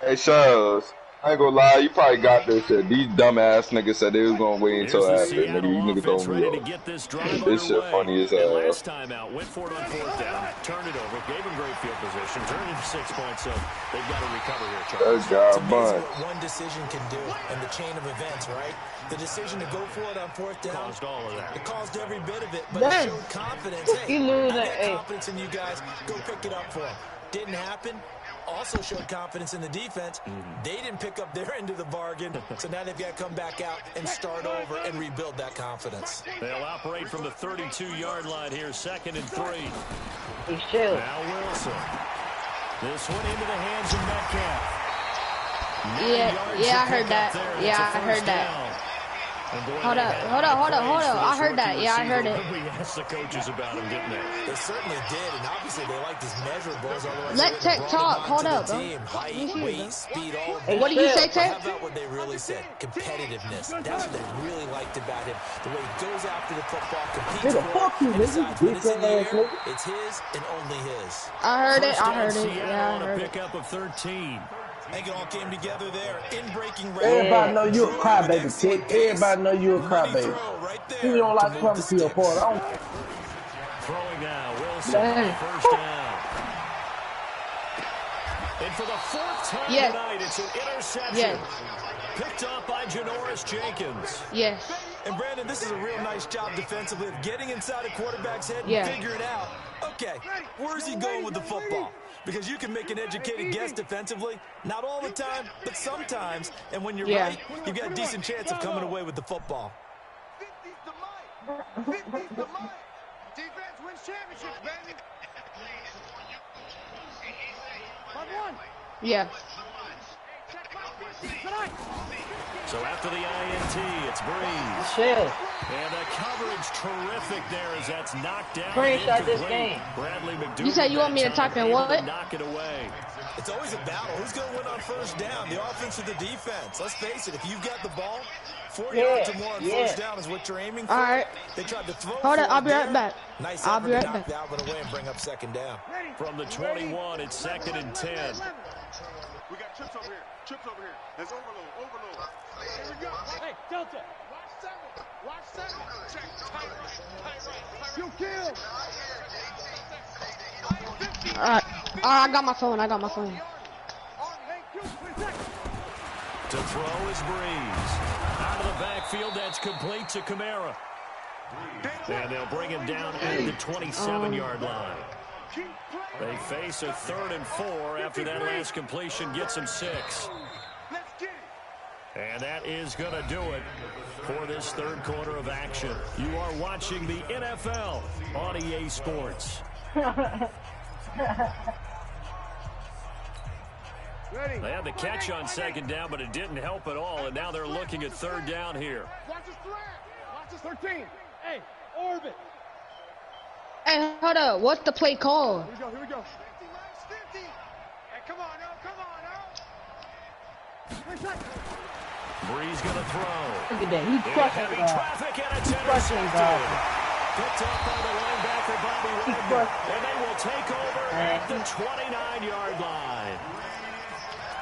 Hey, Charles, I ain't gonna lie, you probably got this shit. These dumbass niggas said they was gonna wait until after. Nigga, you niggas told me off. This shit funny as hell. Last time out, went for it on 4th down, turned it over, gave them great field position, turned it to 6 points, so they've got to recover here, Charles. That's got It's amazing bunch. what one decision can do in the chain of events, right? The decision to go for it on 4th down Caused all of that. It caused every bit of it, but it showed confidence. Hey, I got confidence in you guys. Go pick it up for them. Didn't happen. Also showed confidence in the defense. They didn't pick up their end of the bargain, so now they've got to come back out and start over and rebuild that confidence. They'll operate from the 32-yard line here, 2nd and 3. He's chill. Now Wilson. This one into the hands of Metcalf. Yeah, I heard that. Yeah, I heard that. Hold up. I heard that. Yeah, I heard it. We asked the coaches about him, didn't they? They certainly did, and obviously they liked his measurables. Let Tech talk. Hold up, bro. Height, weight, speed, all of Hey, that. what did you say, How Tech? about what they really said? Competitiveness. That's what they really liked about him. The way he goes after the football, competes Nigga, for fuck you, it, and nigga. decides when it's in the Bitch air, ass it's his and only his. I heard it. First I down, heard it. Seattle Yeah, I on a heard it. pickup of 13. I think it all came together there. In breaking round. Everybody know you a crybaby, Tick. Everybody know you a crybaby. You don't like coming to your part. I don't. Throwing now, Wilson. Damn. First down. And for the 4th time Yes. tonight, it's an interception. Yes. Picked up by Janoris Jenkins. Yes. And Brandon, this is a real nice job defensively of getting inside a quarterback's head and Yeah. figuring out, okay, where's he going with the football? Because you can make an educated guess defensively, not all the time, but sometimes. And when you're right, you've got a decent chance of coming away with the football. 50's the mic. 50's the mic. Defense wins championships, baby. Yeah. So after the INT, it's Breeze. Chill. And the coverage terrific there as that's knocked down. Screenshot this incomplete. game. Bradley McDougal. You said you want me to type in what? Knock it away. It's always a battle. Who's going to win on first down, the offense or the defense? Let's face it, if you've got the ball, 4 yards or more on first down is what you're aiming for. All right. They tried to throw Hold it. I'll be right there. back. Nice I'll be effort right to knock back. that one away and bring up 2nd down. From the 21, it's 2nd and 10. We got chips over here. Chips over here. There's overload. Overload. Here we go. Hey, Delta. Watch 7. Watch 7. Check. Tight right. You kill. All right. I got my phone. I got my phone. To throw is Breeze. Out of the backfield, that's complete to Kamara. And they'll bring him down at the 27-yard line. They face a 3rd and 4 after that last completion gets them 6. And that is going to do it for this 3rd quarter of action. You are watching the NFL on EA Sports. They had the catch on 2nd down, but it didn't help at all, and now they're looking at 3rd down here. Watch this threat. Watch this 13. Hey, orbit. Hey, hold up. What's the play called? Here we go. Here we go. 50, Max 50. Hey, come on now. Come on now. Breeze going to throw. Look at that. He's In crushing heavy God. traffic, and it's Crushing intercepted. God. Picked up by the linebacker, Bobby Wagner. And they will take over at the 29-yard line.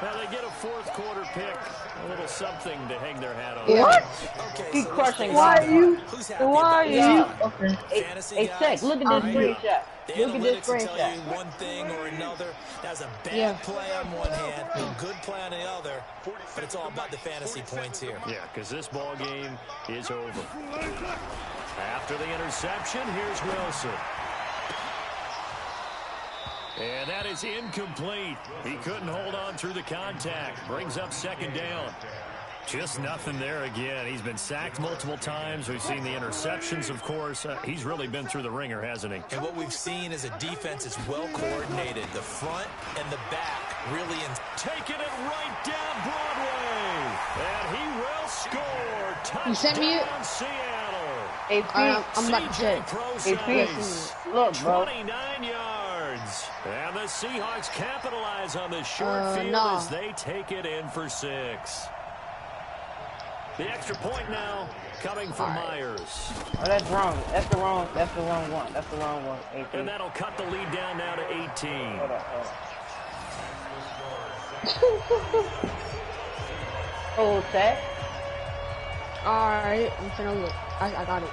Now they get a 4th quarter pick. A little something to hang their hat on. What? Okay, He's so crushing let's God. face it. Who's happy Why are about you? this? Okay. Fantasy Hey, guys, Tech, look at this screenshot. The Look at this analytics will tell you screenshot. one thing or another. That's a bad Yeah. play on one hand, a good play on the other, but it's all about the fantasy points here. Yeah, because this ball game is over. After the interception, here's Wilson. And that is incomplete. He couldn't hold on through the contact. Brings up 2nd down. Just nothing there again. He's been sacked multiple times. We've seen the interceptions, of course. He's really been through the ringer, hasn't he? And what we've seen is a defense that's well coordinated. The front and the back really taking it right down Broadway. And he will score. You sent me it? Touchdown, Seattle. Hey, I'm about to check. Hey, Proce. look, bro. 29 yards. And the Seahawks capitalize on this short field no. as they take it in for 6. The extra point now coming from Myers. Oh, that's wrong. That's the wrong one. That's the wrong one. 18. And that'll cut the lead down now to 18. Hold on. Oh, set. Alright, I'm finna look. I got it.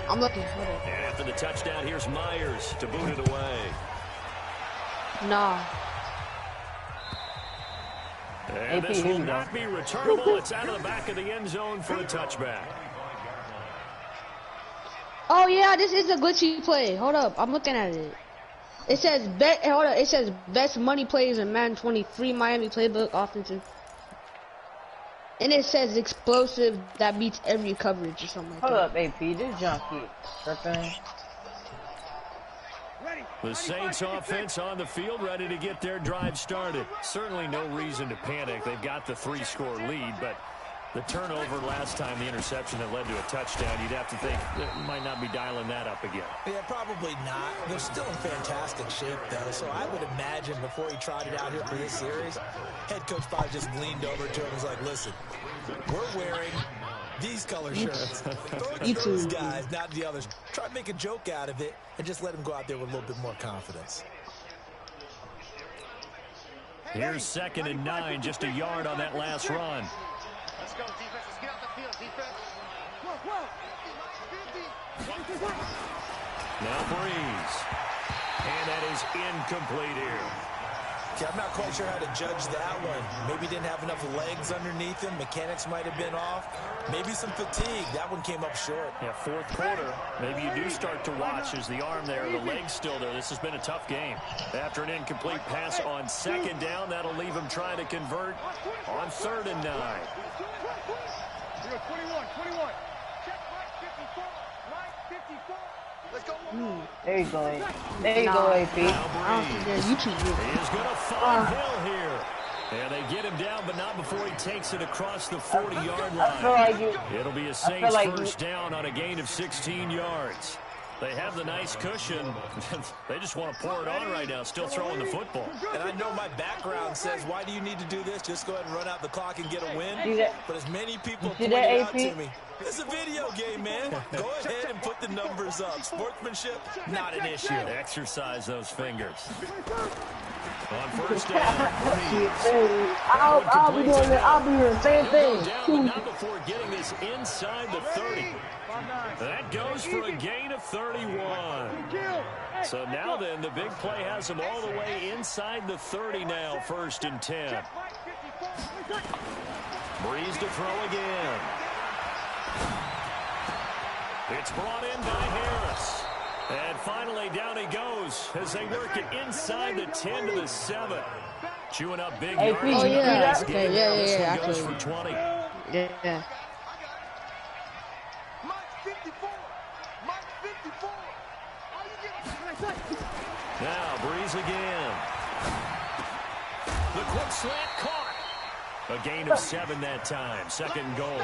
I'm looking. Hold on. And after the touchdown, here's Myers to boot it away. Nah. And this will not be returnable. It's out of the back of the end zone for a touchback. Oh yeah, this is a glitchy play. Hold up, I'm looking at it. It says it says best money plays in Madden 23 Miami playbook offensive. And it says explosive that beats every coverage or something like that. Hold up, AP, this jump keep tripping. The Saints offense on the field, ready to get their drive started. Certainly no reason to panic. They've got the 3-score lead, but the turnover last time, the interception that led to a touchdown, you'd have to think that might not be dialing that up again. Yeah, probably not. They're still in fantastic shape, though, so I would imagine before he trotted out here for this series, head coach probably just leaned over to him and was like, listen, we're wearing these color shirts. Those guys, not the others. Try to make a joke out of it and just let them go out there with a little bit more confidence. Here's 2nd and 9, just a yard on that last run. Let's go, defense. Let's get out the field, defense. Now Breeze. And that is incomplete here. Yeah, I'm not quite sure how to judge that one. Maybe didn't have enough legs underneath him. Mechanics might have been off. Maybe some fatigue. That one came up short. Yeah, 4th quarter. Maybe you do start to watch as the arm there, the leg's still there. This has been a tough game. After an incomplete pass on 2nd down, that'll leave him trying to convert on 3rd and 9. 21. Check right 54. Right 54. Let's go. There you go. There you go, AP. I don't think there's YouTube. He is going to find Hill here. And they get him down, but not before he takes it across the 40-yard line. It'll be a Saints first down on a gain of 16 yards. They have the nice cushion. They just want to pour it on right now, still throwing the football. And I know my background says, why do you need to do this? Just go ahead and run out the clock and get a win. But as many people pointed out to me, it's a video game, man. Go ahead and put the numbers up. Sportsmanship, not an issue. Exercise those fingers. On first down, I'll be doing it. I'll be doing the same thing. Down, not before getting this inside the 30. That goes for a gain of 31. So now then, the big play has him all the way inside the 30 now, 1st and 10. Breeze to throw again. It's brought in by Harris. And finally, down he goes as they work it inside the 10 to the 7. Chewing up big yards. Oh, yeah. Okay, yeah. Goes for 20. Yeah. Now, Breeze again. The quick slant caught. A gain of 7 that time. 2nd and goal.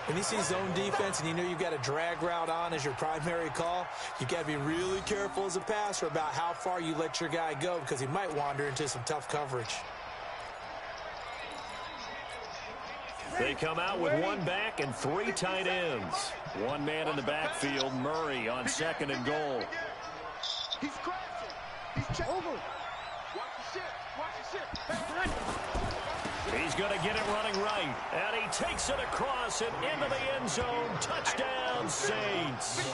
When you see zone defense and you know you've got a drag route on as your primary call, you've got to be really careful as a passer about how far you let your guy go because he might wander into some tough coverage. They come out with 1 back and 3 tight ends. 1 man in the backfield, Murray on 2nd and goal. He's crashing. He's over. Watch the shit. He's going to get it running right. And he takes it across and into the end zone. Touchdown, Saints.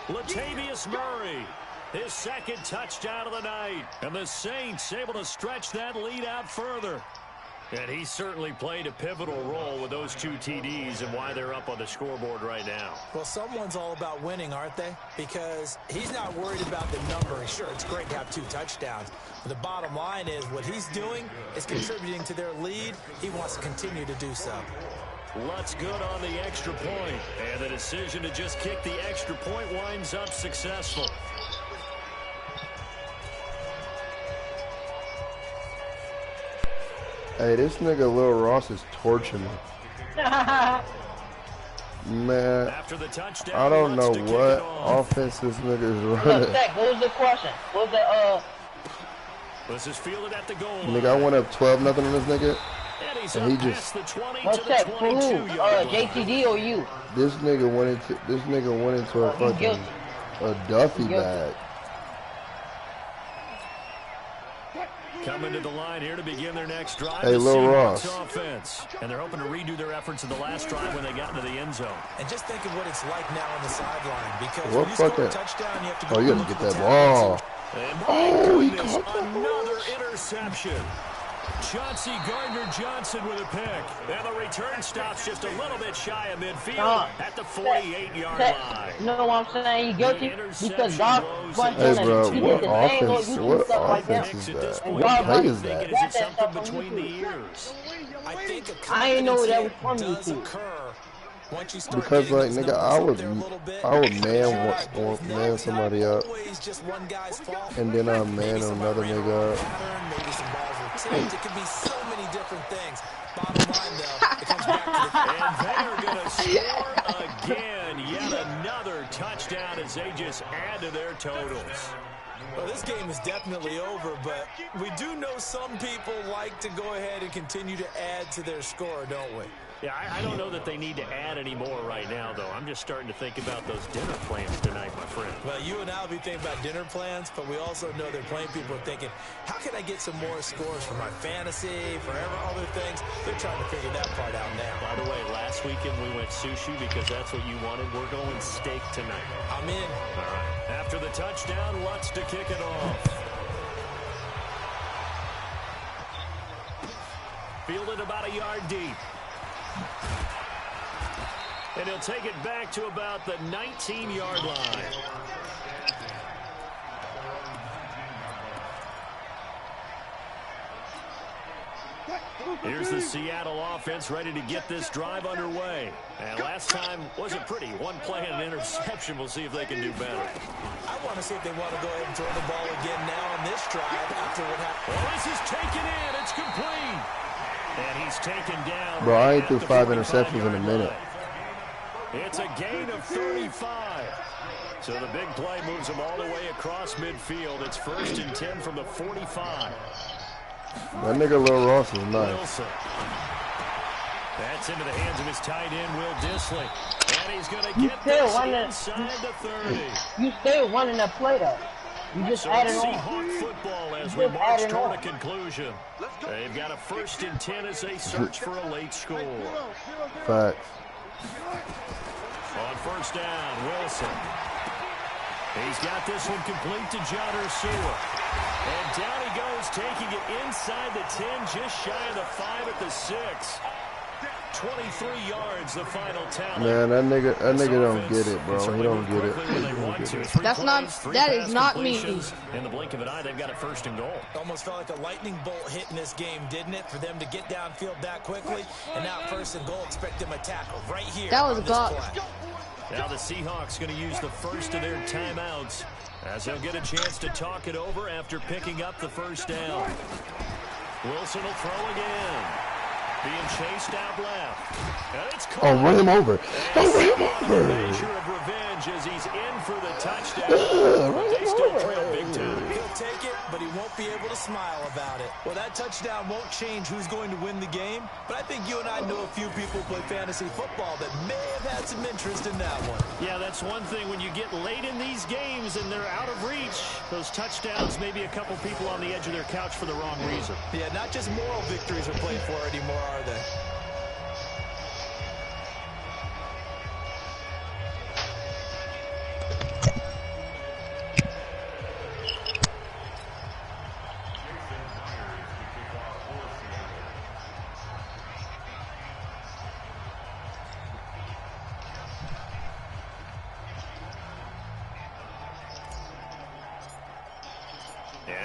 Latavius Murray, his 2nd touchdown of the night. And the Saints able to stretch that lead out further. And he certainly played a pivotal role with those 2 TDs and why they're up on the scoreboard right now. Well, someone's all about winning, aren't they? Because he's not worried about the number. Sure, it's great to have 2 touchdowns. But the bottom line is what he's doing is contributing to their lead. He wants to continue to do so. Lutz good on the extra point. And the decision to just kick the extra point winds up successful. Hey, this nigga Lil Ross is torching me. Man, I don't know what offense this nigga is running. What was the question? What was the This is fielded at the goal. Nigga, I went up 12-0 on this nigga. And he just. What's that? For who? JTD or you? This nigga went into a fucking duffy bag. Coming to the line here to begin their next drive. Hey, Lil Ross. Offense. And they're hoping to redo their efforts in the last drive when they got into the end zone. And just think of what it's like now on the sideline. Because what when you score a fucking... touchdown, you have to go Oh, you gotta get that ball. Oh, he caught that another interception. Chauncey Gardner-Johnson with a pick. And the return stops just a little bit shy of midfield at the 48-yard line. You know what I'm saying? You guilty because God wasn't Hey, bro, what offense is that? What play is that? Is it something between the ears? I didn't know that was from you. Because like nigga, I would man somebody up, and then I man another nigga up. It could be so many different things. Bottom line, though, it comes back to the... And they're going to score again. Yet another touchdown as they just add to their totals. Well, this game is definitely over, but we do know some people like to go ahead and continue to add to their score, don't we? Yeah, I don't know that they need to add any more right now, though. I'm just starting to think about those dinner plans tonight, my friend. Well, you and I will be thinking about dinner plans, but we also know there are plenty of people thinking, how can I get some more scores for my fantasy, for other things? They're trying to figure that part out now. By the way, last weekend we went sushi because that's what you wanted. We're going steak tonight. I'm in. All right. After the touchdown, Lutz to kick it off. Fielded about a yard deep. And he'll take it back to about the 19-yard line. Here's the Seattle offense ready to get this drive underway. And last time wasn't pretty. One play and an interception. We'll see if they can do better. I want to see if they want to go ahead and throw the ball again now on this drive after what happened. Well, this is taken in. It's complete. And he's taken down. Bro, I ain't threw 5 interceptions in a minute. It's a gain of 35. So the big play moves them all the way across midfield. It's 1st and 10 from the 45. That nigga Lil Ross is nice. Wilson. That's into the hands of his tight end, Will Dissly. And he's going to get this inside the 30. You still running that play, though. You just added on. Seahawk football as we march toward a conclusion. They've got a 1st and 10 as they search for a late score. Facts. On 1st down, Wilson. He's got this one complete to John Ursua. And down he goes, taking it inside the 10, just shy of the 5 at the 6. 23 yards, the final tally. Man, that nigga don't get it, bro. He don't get it. That is not me. In the blink of an eye, they've got a 1st and goal. Almost felt like a lightning bolt hit in this game, didn't it? For them to get downfield that quickly. And now 1st and goal, expect them a tackle right here. That was God. Now the Seahawks going to use the first of their timeouts as they'll get a chance to talk it over after picking up the 1st down. Wilson will throw again. Being chased out left. And it's caught. Oh, run him over. Oh, run him over. Measure of revenge as he's in for the touchdown. But they still trail big time. He'll take it, but he won't be able to smile about it. Well, that touchdown won't change who's going to win the game, but I think you and I know a few people who play fantasy football that may have had some interest in that one. Yeah, that's one thing. When you get late in these games and they're out of reach, those touchdowns, maybe a couple people on the edge of their couch for the wrong reason. Yeah, not just moral victories are played for anymore, are they?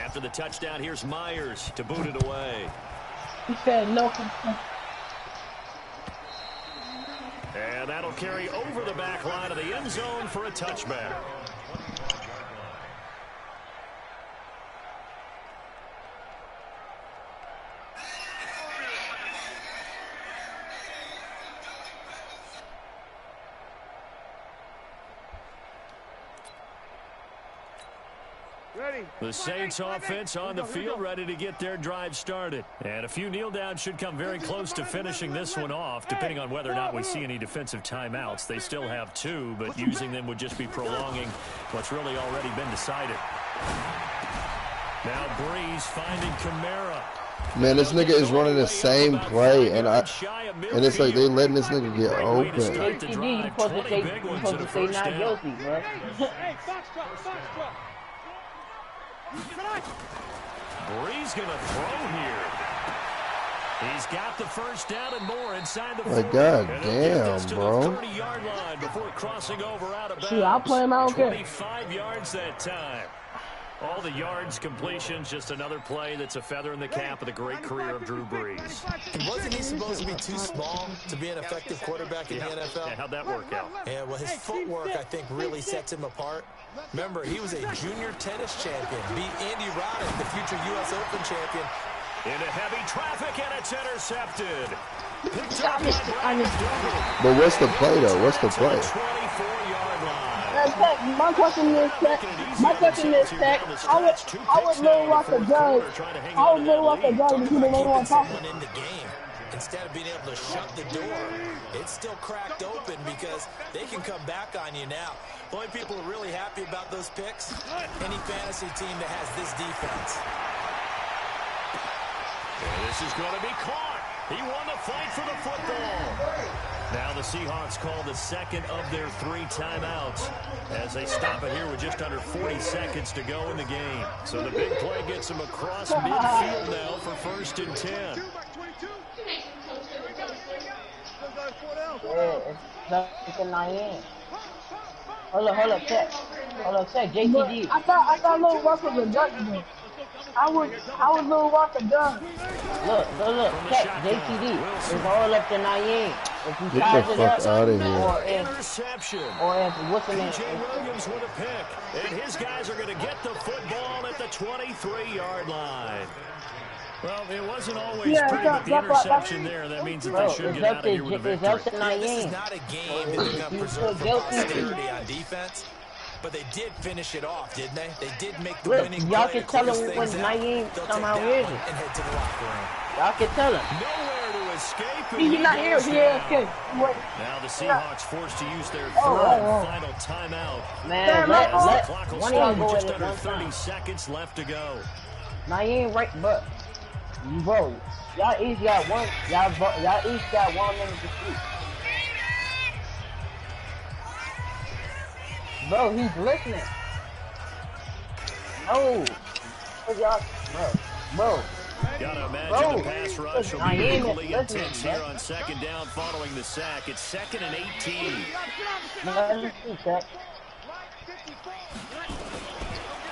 After the touchdown, here's Myers to boot it away. He said no. And that'll carry over the back line of the end zone for a touchback. The Saints offense on the field, ready to get their drive started. And a few kneel downs should come very close to finishing this one off, depending on whether or not we see any defensive timeouts. They still have 2, but using them would just be prolonging what's really already been decided. Now Breeze finding Kamara. Man, this nigga is running the same play, and it's like they letting this nigga get open. JTD, you supposed to say not guilty, bro. Breeze gonna throw here. He's got the first down and more inside the 40. Like, god damn, bro. 30-yard line before crossing over out of bounds. Shoot, I'll play him out. 25 yards that time. All the yards, completions, just another play that's a feather in the cap of the great career of Drew Brees. Wasn't he supposed to be too small to be an effective quarterback in the NFL? Yeah, how'd that work out? Yeah, well, his footwork, I think, really sets him apart. Remember, he was a junior tennis champion, beat Andy Roddick, the future U.S. Open champion. Into heavy traffic, and it's intercepted. But what's the play, though? What's the play? 24-yard line. My question is, how would Lil Walker judge? How would Lil Walker judge if he didn't want to talk? Instead of being able to shut the door, it's still cracked open because they can come back on you now. The only people who are really happy about those picks, any fantasy team that has this defense. And this is going to be caught. He won the fight for the football. Now the Seahawks call the second of their 3 timeouts as they stop it here with just under 40 seconds to go in the game. So the big play gets them across midfield now for 1st and 10. Yeah, it's a 9-in. Hold up, check. JTD. I thought Lil Walker was a judge. I would Lil Walker done. Look, check. JTD. It's all up to 9-in. If you get the fuck out of here. Or if what's the name? J. Williams with a pick. And his guys are going to get the football at the 23-yard line. Well, it wasn't always pretty, but the interception there, that means that they should get out of here with a victory. This is not a game that they're going to preserve for posterity on defense, but they did finish it off, didn't they? They did make the winning play. Y'all can tell him when 9-in somehow is it. And head to the locker room. Y'all can tell him. Nowhere to escape. He's not here. Now the Seahawks forced to use their third and final timeout. Man, let one of y'all go just at under it 30 seconds left to go. 9-in right, but bro, y'all each got 1 minute to shoot. Bro, he's listening. No. Bro. Gotta imagine the pass rush will be equally intense here on 2nd down following the sack. It's 2nd and 18.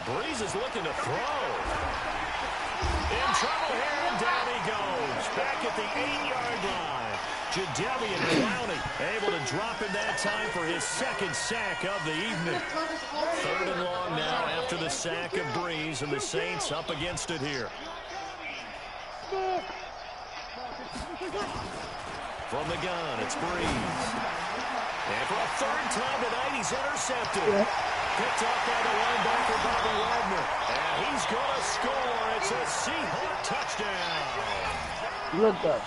Breeze is looking to throw. In trouble here, and down he goes. Back at the 8-yard line. Jadeveon Clowney able to drop in that time for his 2nd sack of the evening. 3rd and long now after the sack of Breeze, and the Saints up against it here. From the gun, it's Breeze. And for a 3rd time tonight, he's intercepted. Picked up by the linebacker, Bobby Wagner. And he's going to score. It's a Seahawk touchdown. Look up.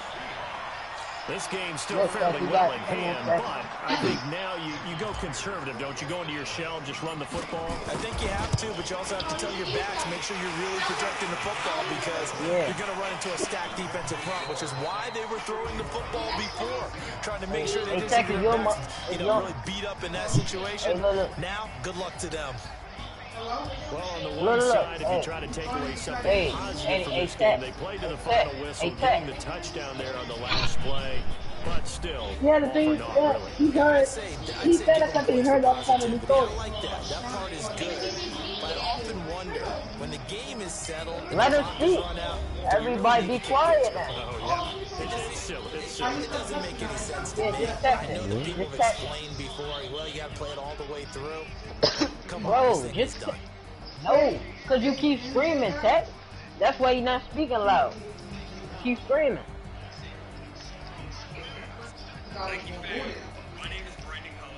This game's still fairly well in hand, but I think now you go conservative, don't you? Go into your shell, just run the football. I think you have to, but you also have to tell your backs, make sure you're really protecting the football because you're going to run into a stacked defensive front, which is why they were throwing the football before, trying to make sure they didn't see their backs, really beat up in that situation. Now, good luck to them. Well, on the one side, if you try to take away something positive from this game, they played to the final whistle, getting the touchdown there on the last play, but still. Yeah, the thing is that he said something he heard outside of the store. I like that. That part is good. But I often wonder, when the game is settled, let us see. Everybody be quiet now. Oh, yeah. It's silly. It's silly. It doesn't make any sense to me. I know that people have explained before, well, you got to play it all the way through. Come on, bro, just no, because you keep screaming, Tech. That's why you're not speaking loud. Keep screaming.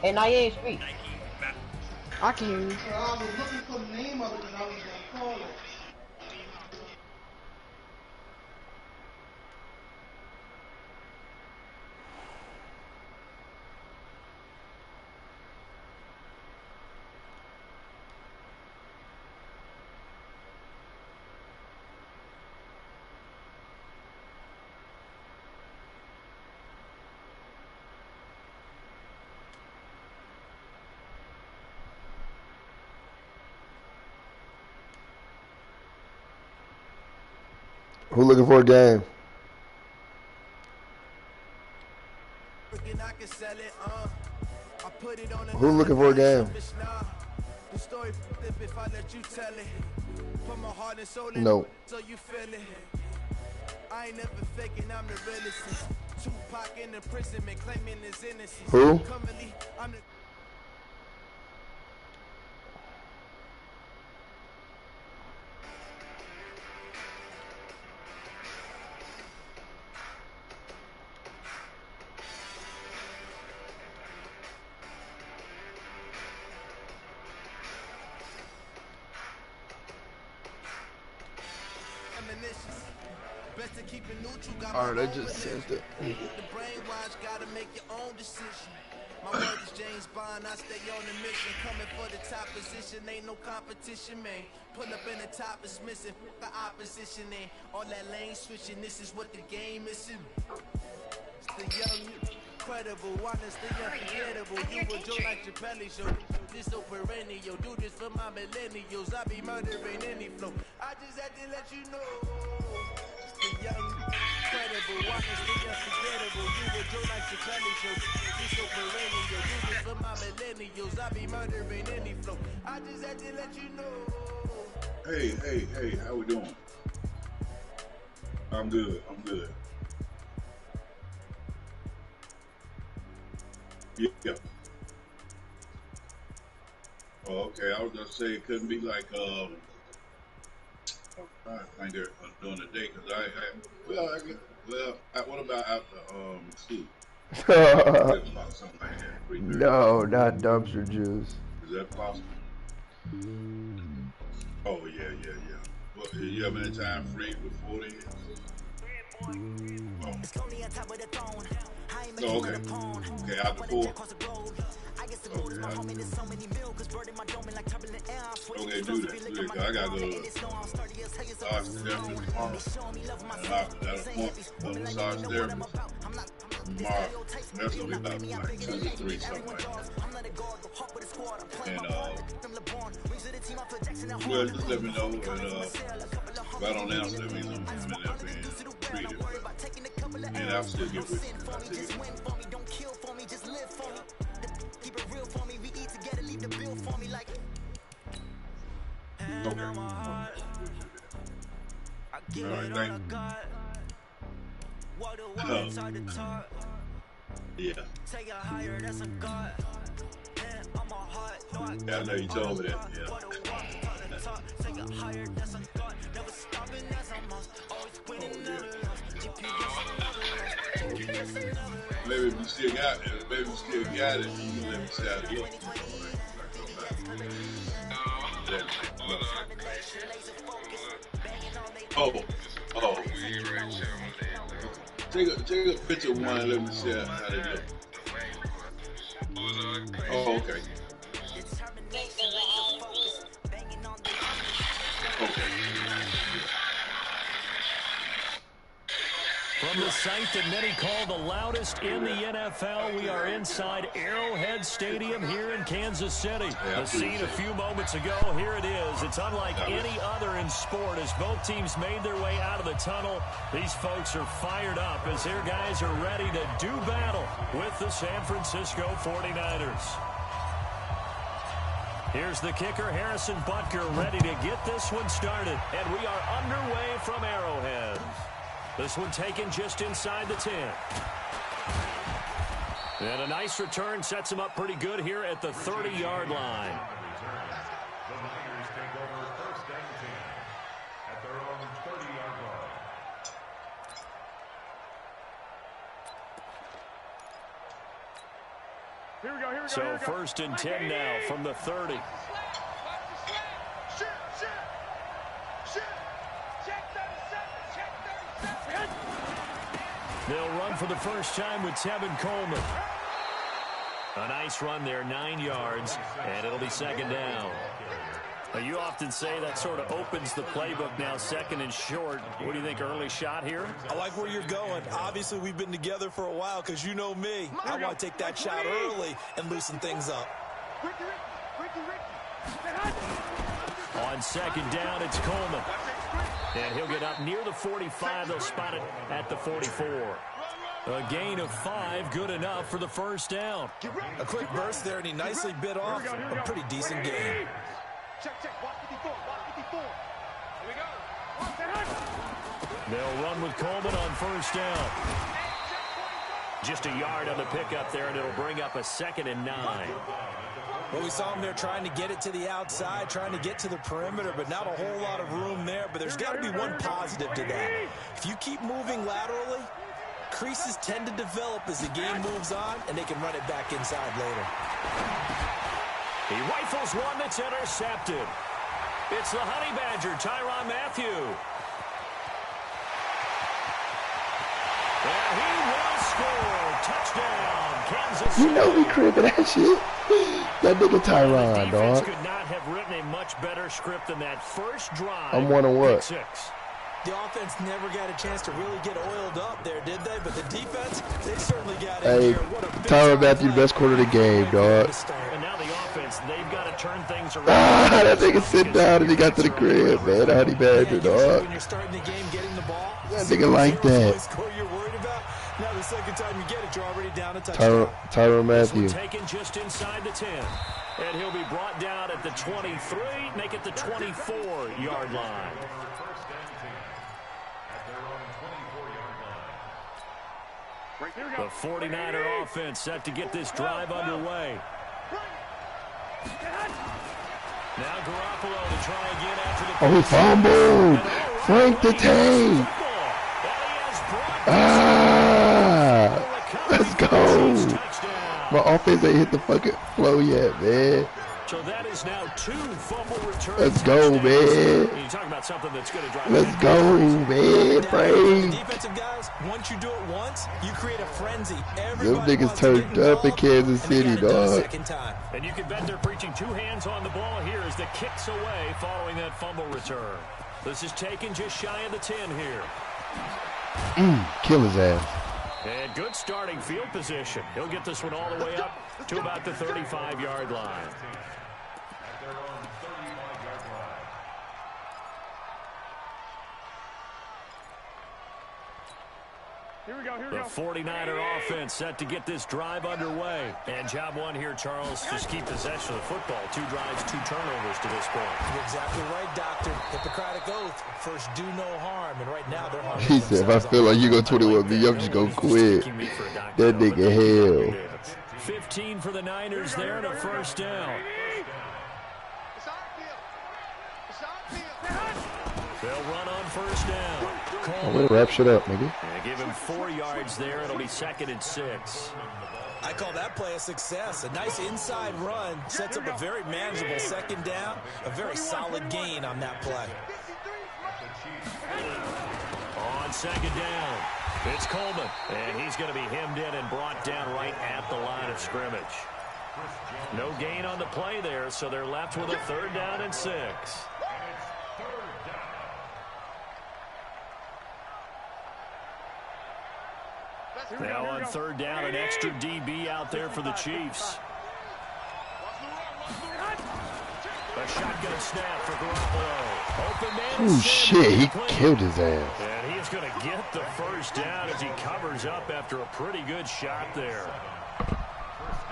And I ain't speak. I can hear you. I was looking for the name of it and I was going to call it. Who looking for a game? Who looking for a game? No. I ain't never faking, I'm the realest. Tupac in imprisonment, claiming his innocence. Who? I'm the Alright, I just sent it. The brainwash gotta make your own decision. My word is James Bond, I stay on the mission. Coming for the top position, ain't no competition, man. Pull up in the top is missing, the opposition ain't. All that lane switching, this is what the game is. It's the young, incredible, honest, the unforgettable. You would joke like your belly show. This so perennial, do this for my millennials. I be murdering any flow. I just had to let you know. The young, incredible, honest, the unforgettable. You would joke like your belly show. This so perennial, do this for my millennials. I be murdering any flow. I just had to let you know. Hey, how we doing? I'm good. Yeah. Oh, okay. I was gonna say it couldn't be like I'm trying to think they're doing the day because what about after school? Something like that. No, not dumpster juice. Is that possible? Oh yeah. Well, you have any time free before then? Oh, okay. Okay, after 4. Okay, do that. I gotta go to massage therapy tomorrow. And after that appointment, massage therapy tomorrow. That's gonna be about like 2 to 3, something like that. And well, just let me know. And if I don't answer, that means I'm in there being treated. And I'll still get with you. Okay. All right, thank you. Yeah. Yeah, I know you told me that. Yeah. Maybe if you still got it, you can let me see how it looks. Oh. Take a picture of one and let me see how they look. Oh, okay. From the site that many call the loudest in the NFL, we are inside Arrowhead Stadium here in Kansas City. The scene a few moments ago, here it is. It's unlike any other in sport as both teams made their way out of the tunnel. These folks are fired up as their guys are ready to do battle with the San Francisco 49ers. Here's the kicker, Harrison Butker, ready to get this one started. And we are underway from Arrowhead. This one taken just inside the 10. And a nice return sets him up pretty good here at the 30-yard line. The Niners take over first and 10 at their own 30-yard line. So 1st and 10 now from the 30. They'll run for the first time with Tevin Coleman. A nice run there, 9 yards, and it'll be 2nd down. Now, you often say that sort of opens the playbook now, 2nd and short. What do you think, early shot here? I like where you're going. Obviously, we've been together for a while because you know me. I want to take that shot early and loosen things up. On 2nd down, it's Coleman. And he'll get up near the 45. They'll spot it at the 44. A gain of 5, good enough for the 1st down. A quick burst there, and he nicely bit off a pretty decent gain. They'll run with Coleman on 1st down. Just a yard on the pickup there, and it'll bring up a 2nd and 9. Well, we saw him there trying to get it to the outside, trying to get to the perimeter, but not a whole lot of room there. But there's got to be one positive to that. If you keep moving laterally, creases tend to develop as the game moves on, and they can run it back inside later. He rifles one that's intercepted. It's the Honey Badger, Tyrann Mathieu. And he will score. Touchdown, Kansas City. You know we cribbing that shit. That nigga Tyrann, dog. Could not have written a much better script than that first drive. I'm 1 on what? 6. The offense never got a chance to really get oiled up there, did they? But the defense, they certainly got in here. What a Tyrann Mathieu, best quarter of the game, dog. And now the offense, they've got to turn things around. That nigga sit down and he got to the crib, man. Honey Badger, dog. When you're starting the game, getting the ball, that nigga like that. Score you're worried about. Now the second time you get it, you're already down a touchdown. Tyrann Mathieu. Taken just inside the 10. And he'll be brought down at the 23, make it the 24-yard line. The 49er offense set to get this drive underway. Now Garoppolo to try again after the... Oh, he fumbled! Frank the Tank! Ah! Let's go! My offense ain't hit the fucking flow yet, man. So that is now 2 fumble returns. Let's go, man. You talk about something that's going to drive. Let's go, man. Frank. Defensive guys, once you do it once, you create a frenzy. Them niggas turned up in Kansas City, dog. And you can bet they're preaching 2 hands on the ball here as the kicks away following that fumble return. This is taken just shy of the 10 here. Kill his ass. And good starting field position. He'll get this one all the way up to about the 35-yard line. The 49er offense set to get this drive underway. And job one here, Charles, just keep possession of the football. 2 drives, 2 turnovers to this point. You're exactly right, Doctor. Hippocratic oath. First, do no harm. And right now, they're harming He said, if I feel like you go 21 me, I'm just going to quit. That nigga hell. 15 for the Niners there and a first down. They'll run on first down. I'm going to wrap shit up, nigga. And give him 4 yards there. It'll be 2nd and 6. I call that play a success. A nice inside run sets up a very manageable 2nd down. A very solid gain on that play. On 2nd down, it's Coleman. And he's going to be hemmed in and brought down right at the line of scrimmage. No gain on the play there, so they're left with a 3rd down and 6. Now on 3rd down, an extra DB out there for the Chiefs. A shotgun snap for Garoppolo. Open man. Oh, shit, he killed his ass. And he's going to get the first down as he covers up after a pretty good shot there.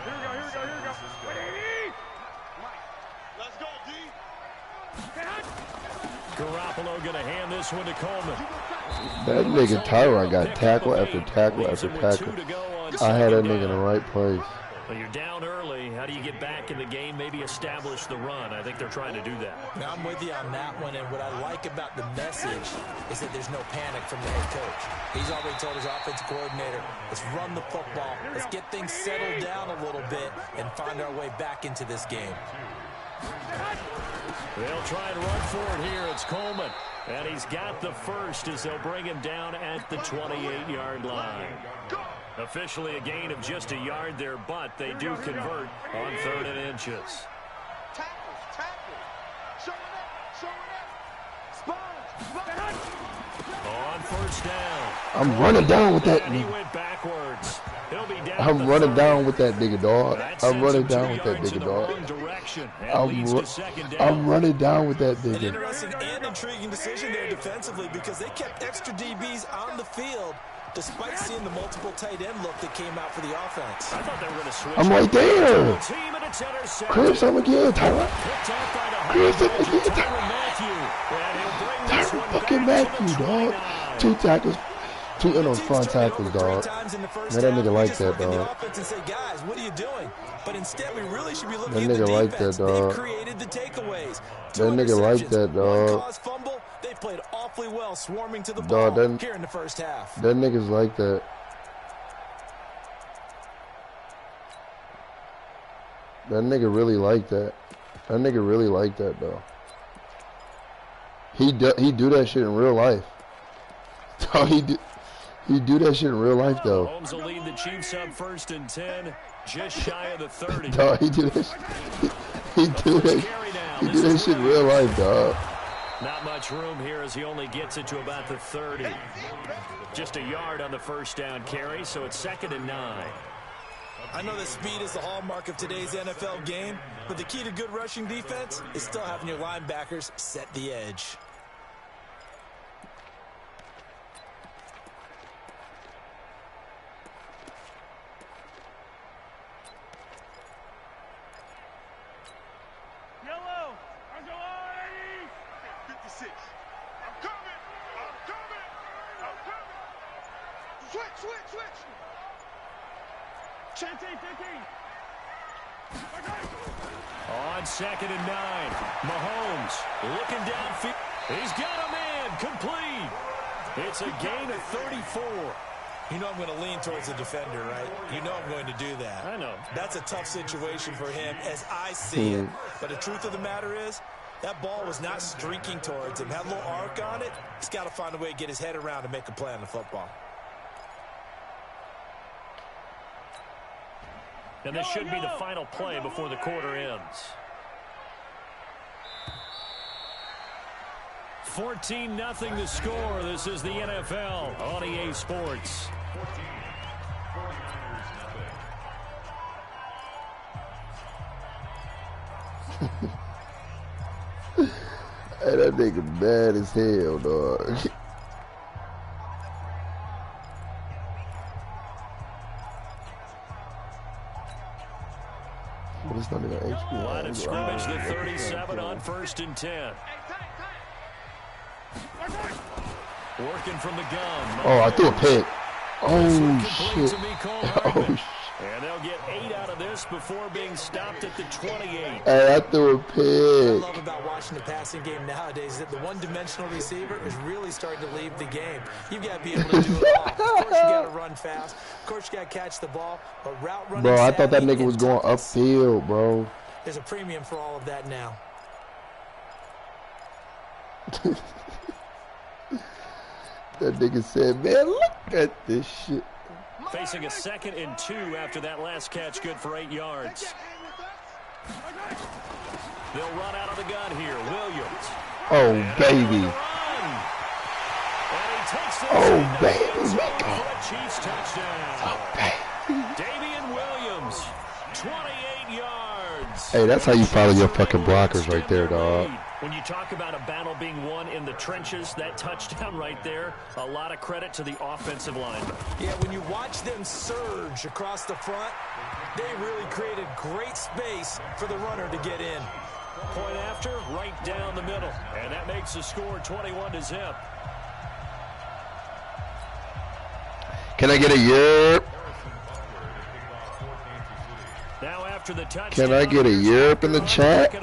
Here we go. Let's go, D. Garoppolo going to hand this one to Coleman. That nigga Tyrann got tackle after tackle after tackle. I had that nigga in the right place. Well, you're down early. How do you get back in the game, maybe establish the run? I think they're trying to do that. Now, I'm with you on that one, and what I like about the message is that there's no panic from the head coach. He's already told his offensive coordinator, let's run the football, let's get things settled down a little bit, and find our way back into this game. They'll try and run for it here. It's Coleman. And he's got the first as they'll bring him down at the 28-yard line. Officially a gain of just a yard there, but they do convert on 3rd and inches. On first down. I'm running down with that. And he went backwards. He'll be down. I'm running down with that nigga, dog. I'm running down with that nigga, dog. I'm running down with that nigga. An interesting and intriguing decision there defensively because they kept extra DBs on the field despite seeing the multiple tight end look that came out for the offense. I thought they were going to switch. I'm right there. Chris, I'm again, Tyler. Chris, I'm again, Tyler. Tyler fucking Matthew, dog. 2 tackles. 2 in on front tackles, dog. Man, that nigga like that, dog. Guys, what are you doing? But instead, we really should be looking that nigga like that, dog. That nigga like that, dog. They played awfully well, swarming to the ball here in the first half. That nigga's like that. That nigga really like that. That nigga really like that, though. He do that shit in real life. Dog, he do that shit in real life, though. Holmes will lead the Chiefs up 1st and 10, just shy of the 30. Dog, he do that. He do that shit in real life, dog. Not much room here as he only gets it to about the 30. Just a yard on the first down carry, so it's 2nd and 9. I know that speed is the hallmark of today's NFL game, but the key to good rushing defense is still having your linebackers set the edge. On 2nd and 9, Mahomes looking downfield. He's got a man complete. It's a gain of 34. You know I'm going to lean towards the defender, right? You know I'm going to do that. I know. That's a tough situation for him as I see it. But the truth of the matter is, that ball was not streaking towards him. Had a little arc on it. He's got to find a way to get his head around and make a play on the football. And this should be the final play before the quarter ends. 14-0 the score. This is the NFL on EA Sports. Hey, that nigga bad as hell, dog. It's not even HP. Line of scrimmage, the 37 on 1st and 10. Working from the gun. Oh, I threw a pick. Oh, shit. Oh, shit. And they'll get 8 out of this before being stopped at the 28. Hey, I threw a What I pick. love about watching the passing game nowadays is that the one-dimensional receiver is really starting to leave the game. You've got to be able to do it all. Of course, you got to run fast. Of course, you got to catch the ball. But route running, Bro, I thought that nigga was going upfield, bro. There's a premium for all of that now. That nigga said, man, look at this shit. Facing a 2nd and 2 after that last catch, good for 8 yards. They'll run out of the gun here. Williams. Oh, baby. Oh, baby. Chiefs touchdown. Oh, baby. Damian Williams, 28 yards. Hey, that's how you follow your fucking blockers right there, dog. When you talk about a battle being won in the trenches, that touchdown right there, a lot of credit to the offensive line. Yeah, when you watch them surge across the front, they really created great space for the runner to get in. Point after, right down the middle. And that makes the score 21-0. Can I get a year? after the touchdown. Can I get a Europe in the chat?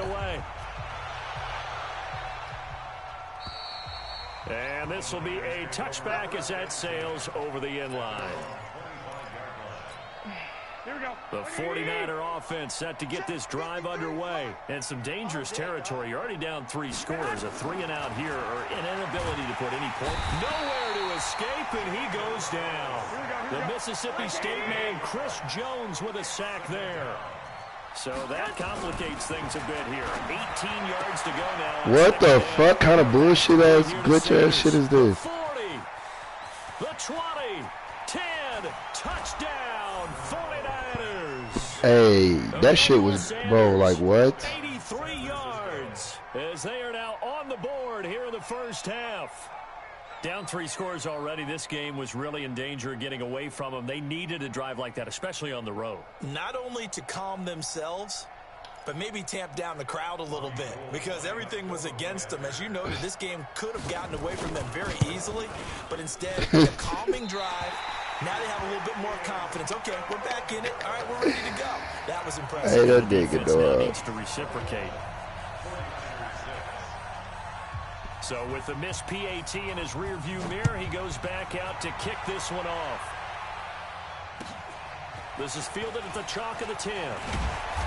And this will be a touchback as that sails over the end line. The 49er offense set to get this drive underway. And some dangerous territory. You're already down 3 scores. A 3-and-out here or an inability to put any point. Nowhere to escape, and he goes down. The Mississippi State man, Chris Jones, with a sack there. So that complicates things a bit here. 18 yards to go now. What the fuck kind of bullshit ass, glitch ass shit is this? 40, the 20, 10, touchdown, 49ers. Hey, that shit was, bro, like what? 83 yards as they are now on the board here in the first half. Down 3 scores already. This game was really in danger of getting away from them. They needed a drive like that, especially on the road. Not only to calm themselves, but maybe tamp down the crowd a little bit because everything was against them. As you noted, this game could have gotten away from them very easily, but instead, a calming drive. Now they have a little bit more confidence. Okay, we're back in it. All right, we're ready to go. That was impressive. Hey, that nigga, dog. Needs to reciprocate. So with the missed PAT in his rearview mirror, he goes back out to kick this one off. This is fielded at the chalk of the 10.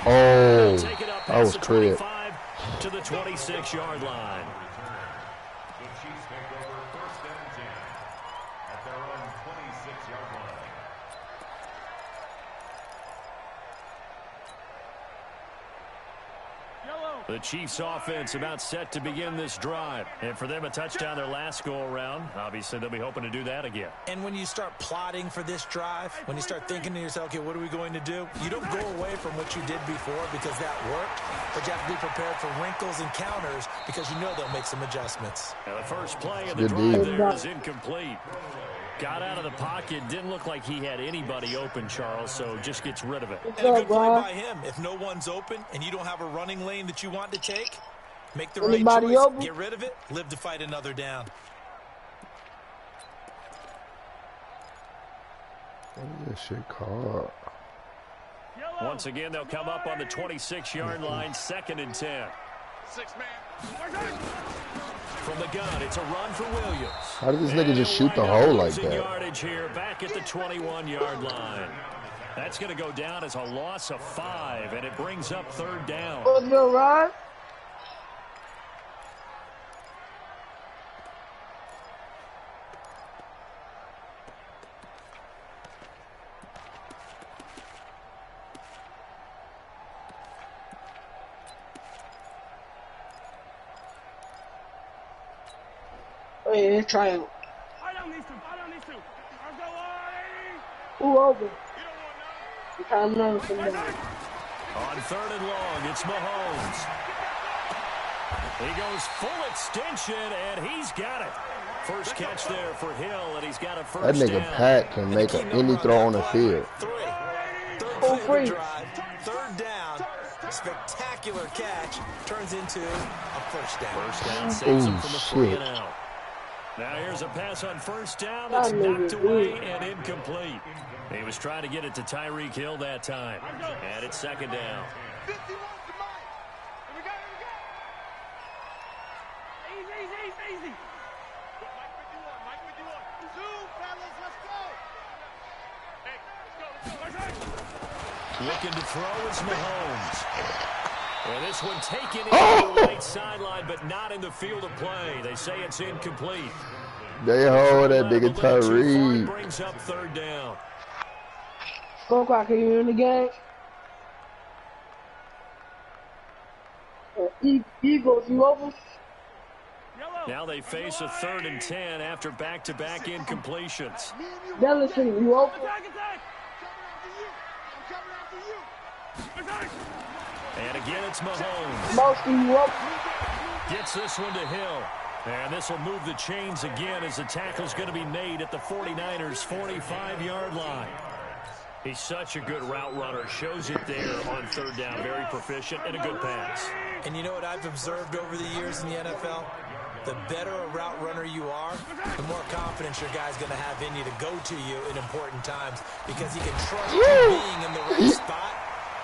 Oh, take it up that was the clear. 25 to the 26-yard line. The Chiefs take over 1st and 10 at their own 26-yard line. The Chiefs offense about set to begin this drive. And for them, a touchdown their last go-around. Obviously, they'll be hoping to do that again. And when you start plotting for this drive, when you start thinking to yourself, okay, what are we going to do? You don't go away from what you did before because that worked, but you have to be prepared for wrinkles and counters because you know they'll make some adjustments. Now the first play of the drive there is incomplete. Got out of the pocket. Didn't look like he had anybody open, Charles, so just gets rid of it. And a good play by him. If no one's open and you don't have a running lane that you want to take, make the right choice. Open? Get rid of it. Live to fight another down. What is this shit called? Once again, they'll come up on the 26-yard line, 2nd and 10. 6-man. From the gun, it's a run for Williams. How did this nigga just shoot the hole like that? Yardage here, back at the 21-yard line. That's going to go down as a loss of 5, and it brings up 3rd down. What's your run? Oh, yeah, triangle. I don't need to. I'll go Who open? I'm nervous from that. On 3rd and long, it's Mahomes. He goes full extension, and he's got it. First catch there for Hill, and he's got a first That nigga down. Pat can make any throw on the field. Third drive, 3rd down, spectacular catch, turns into a first down. First down saves him from the 3 and out. Now here's a pass on 1st down that's knocked away and incomplete. He was trying to get it to Tyreek Hill that time. And it's 2nd down. 51 to mine. Here we go. Easy. Mike 51. Zoom, fellas, let's go. Hey, let's go. Looking to throw is Mahomes. And this one taken in the right sideline, but not in the field of play. They say it's incomplete. They hold that nigga Tyreek. Brings up 3rd down. Score clock, are you in the game? Eagles, you open? Now they face a 3rd and 10 after back-to-back incompletions. Dellison, you open? And again, it's Mahomes. Mostly you open? Gets this one to Hill. And this will move the chains again as the tackle's going to be made at the 49ers' 45-yard line. He's such a good route runner. Shows it there on 3rd down. Very proficient and a good pass. And you know what I've observed over the years in the NFL? The better a route runner you are, the more confidence your guy's going to have in you to go to you in important times because he can trust you being in the right spot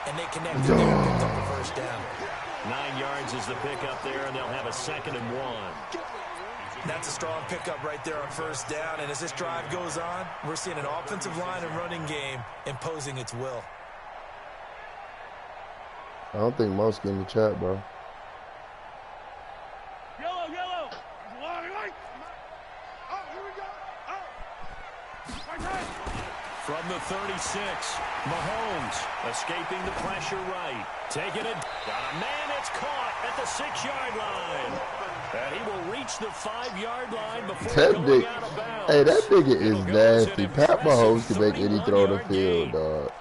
And they connected there and picked up the first down. 9 yards is the pickup there, and they'll have a 2nd and 1. That's a strong pickup right there on first down. And as this drive goes on, we're seeing an offensive line and running game imposing its will. I don't think most get in the chat, bro. Yellow, yellow. Oh, here we go. Oh. Right. From the 36, Mahomes escaping the pressure right. Taking it. Got a man. It's caught at the 6-yard line. And he will reach the 5-yard line before going out of bounds. Hey, that nigga is nasty. Pat Mahomes can make any throw on the field, dog.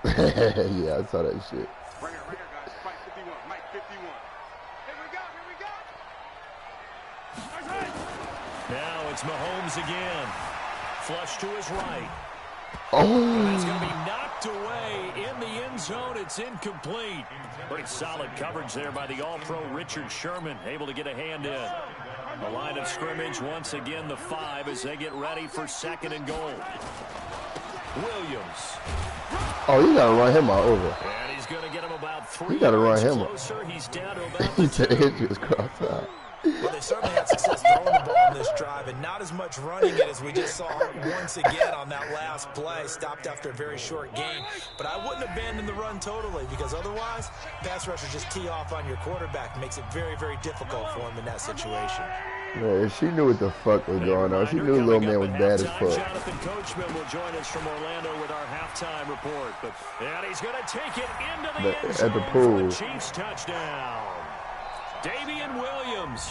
Yeah, I saw that shit. Right here, guys. Fight 51. Mike 51. Here we go. Now it's Mahomes again. Flush to his right. Oh. It's going to be knocked away in the end zone. It's incomplete. Pretty solid coverage there by the All-Pro Richard Sherman. Able to get a hand in. The line of scrimmage once again the 5 as they get ready for 2nd and goal. Williams. Oh, you gotta run him out over. And he's going to get him about 3 You gotta run yards him closer. He's down to about He said it just crossed out. Well, they certainly had success throwing the ball on this drive and not as much running it as we just saw once again on that last play. Stopped after a very short gain. But I wouldn't abandon the run totally because otherwise, pass rushers just tee off on your quarterback. Makes it very, very difficult for him in that situation. Man, she knew what the fuck was going on. She knew little man was bad as fuck. Jonathan Coachman will join us from Orlando with our halftime report. And he's going to take it into the end zone at the pool. for the Chiefs touchdown. Damian Williams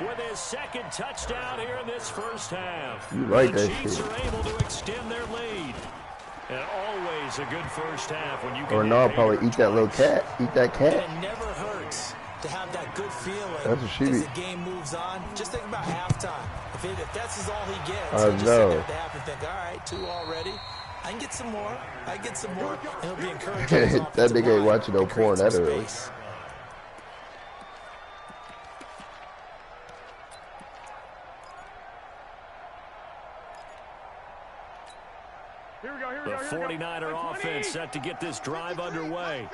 with his 2nd touchdown here in this first half. You like the that Chiefs shit. are able to extend their lead. And always a good first half when you can. Or no, probably eat that little cat. Eat that cat. And it never hurts to have that good feeling That's what she as be. the game moves on. Just think about halftime. If that's all he gets, I he'll just know. sit at the half and think, all right, 2 already. I can get some more. I can get some more. And he'll be encouraging. That nigga ain't watching no porn that early. The 49er offense set to get this drive underway.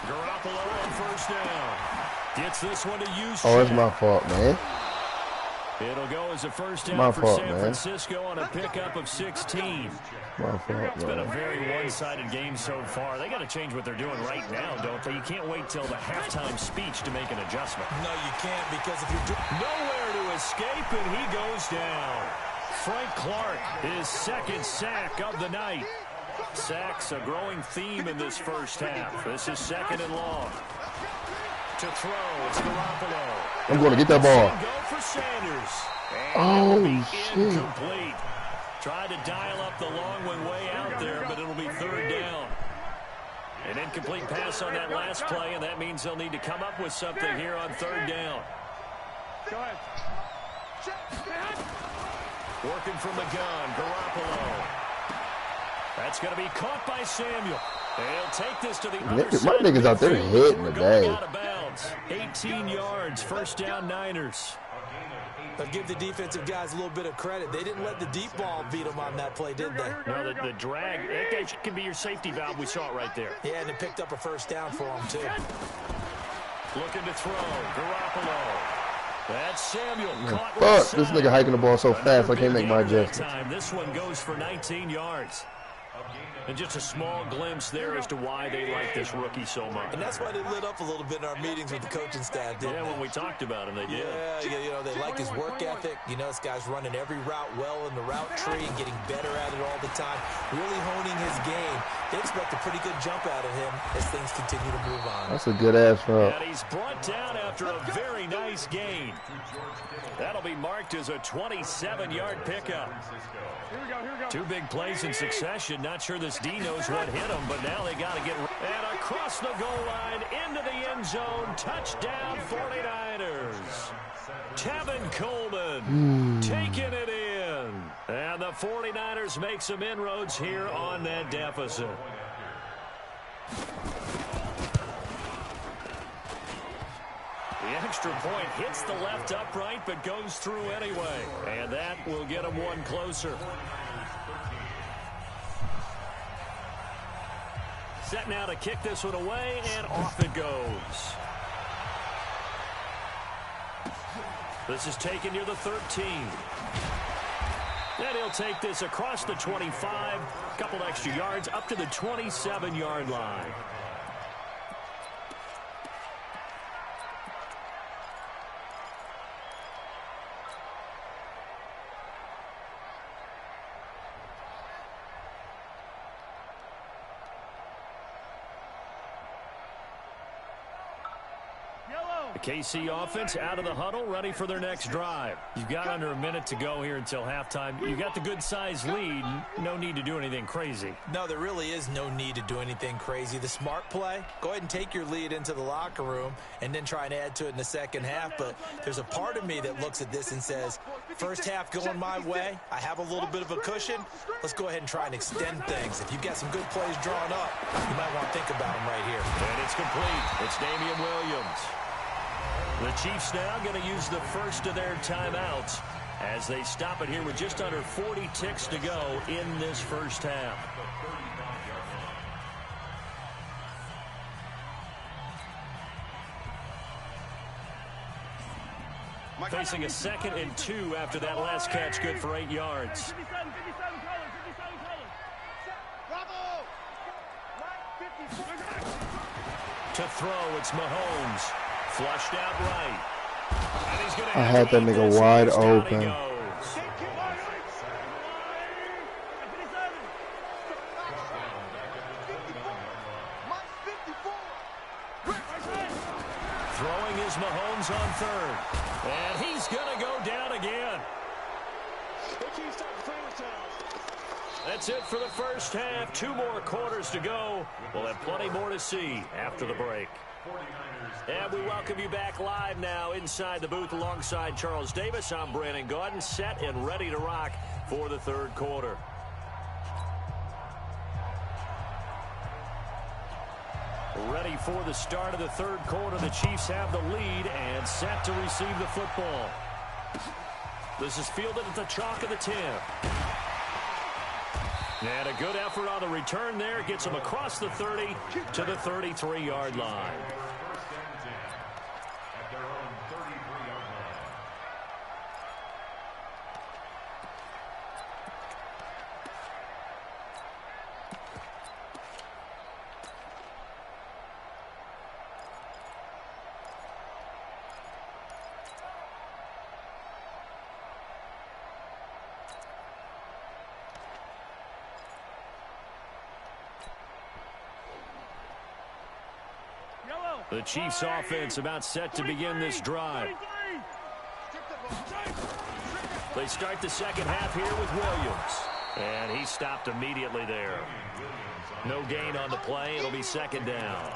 Garoppolo on first down. Gets this one to use. Oh, it's my fault, man. It'll go as a first down My for fault, San man. Francisco on a pickup of 16. My fault, It's been a man. very one-sided game so far. They got to change what they're doing right now, don't they? You can't wait till the halftime speech to make an adjustment. No, you can't because if you're nowhere to escape, and he goes down. Frank Clark, his 2nd sack of the night. Sacks a growing theme in this first half. This is 2nd and long. To throw, it's Garoppolo. I'm going to get that ball. Go for Sanders. Oh, shit. Incomplete. Tried to dial up the long one way out there, but it'll be 3rd down. An incomplete pass on that last play, and that means they'll need to come up with something here on 3rd down. Go ahead. Working from the gun, Garoppolo. That's going to be caught by Samuel. They'll take this to the other side. My niggas out there hitting the Going day. out of bounds. 18 yards, first down Niners. But give the defensive guys a little bit of credit. They didn't let the deep ball beat them on that play, did they? No, the drag, it can be your safety valve. We saw it right there. Yeah, and it picked up a first down for them, too. Looking to throw, Garoppolo. That's Samuel. Caught Fuck, this nigga hiking the ball so fast I can't make my adjustment. This one goes for 19 yards. And just a small glimpse there as to why they like this rookie so much. And that's why they lit up a little bit in our meetings with the coaching staff, didn't they? When we talked about him, they did. Yeah, you know, they like his work ethic. You know, this guy's running every route well in the route tree and getting better at it all the time, really honing his game. They expect a pretty good jump out of him as things continue to move on. That's a good ass route. And he's brought down after a very nice gain. That'll be marked as a 27-yard pickup. Here we go. 2 big plays in succession. Not sure this D knows what hit him, but now they got to get... And across the goal line, into the end zone. Touchdown, 49ers. Tevin Coleman taking it in. And the 49ers make some inroads here on that deficit. The extra point hits the left upright, but goes through anyway. And that will get them one closer. Set now to kick this one away, and off it goes. This is taken near the 13. And he'll take this across the 25, a couple extra yards, up to the 27-yard line. The KC offense out of the huddle, ready for their next drive. You've got under a minute to go here until halftime. You've got the good-sized lead. No need to do anything crazy. No, there really is no need to do anything crazy. The smart play, go ahead and take your lead into the locker room and then try and add to it in the second half. But there's a part of me that looks at this and says, first half going my way, I have a little bit of a cushion. Let's go ahead and try and extend things. If you've got some good plays drawn up, you might want to think about them right here. And it's complete. It's Damian Williams. The Chiefs now going to use the first of their timeouts as they stop it here with just under 40 ticks to go in this first half. Facing a 2nd and 2 after that last catch, good for 8 yards. To throw, it's Mahomes. Flushed out right. And he's gonna I had that nigga wide open. Throwing is Mahomes on 3rd. And he's going to go down again. That's it for the first half. 2 more quarters to go. We'll have plenty more to see after the break. And we welcome you back live now inside the booth alongside Charles Davis. I'm Brandon Gaudin, set and ready to rock for the 3rd quarter. Ready for the start of the 3rd quarter. The Chiefs have the lead and set to receive the football. This is fielded at the chalk of the 10. And a good effort on the return there. Gets them across the 30 to the 33-yard line. The Chiefs offense about set to begin this drive. They start the second half here with Williams. And he stopped immediately there. No gain on the play. It'll be 2nd down.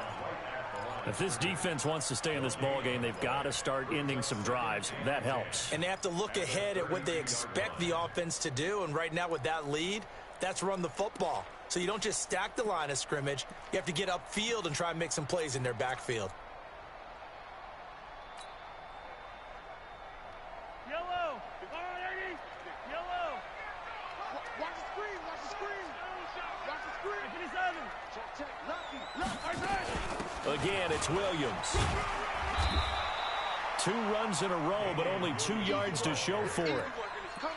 If this defense wants to stay in this ball game, they've got to start ending some drives. That helps. And they have to look ahead at what they expect the offense to do. And right now with that lead, that's run the football. So you don't just stack the line of scrimmage. You have to get upfield and try and make some plays in their backfield. Yellow. Yellow. Watch the screen. Watch the screen. Watch the screen. Again, it's Williams. 2 runs in a row, but only 2 yards to show for it.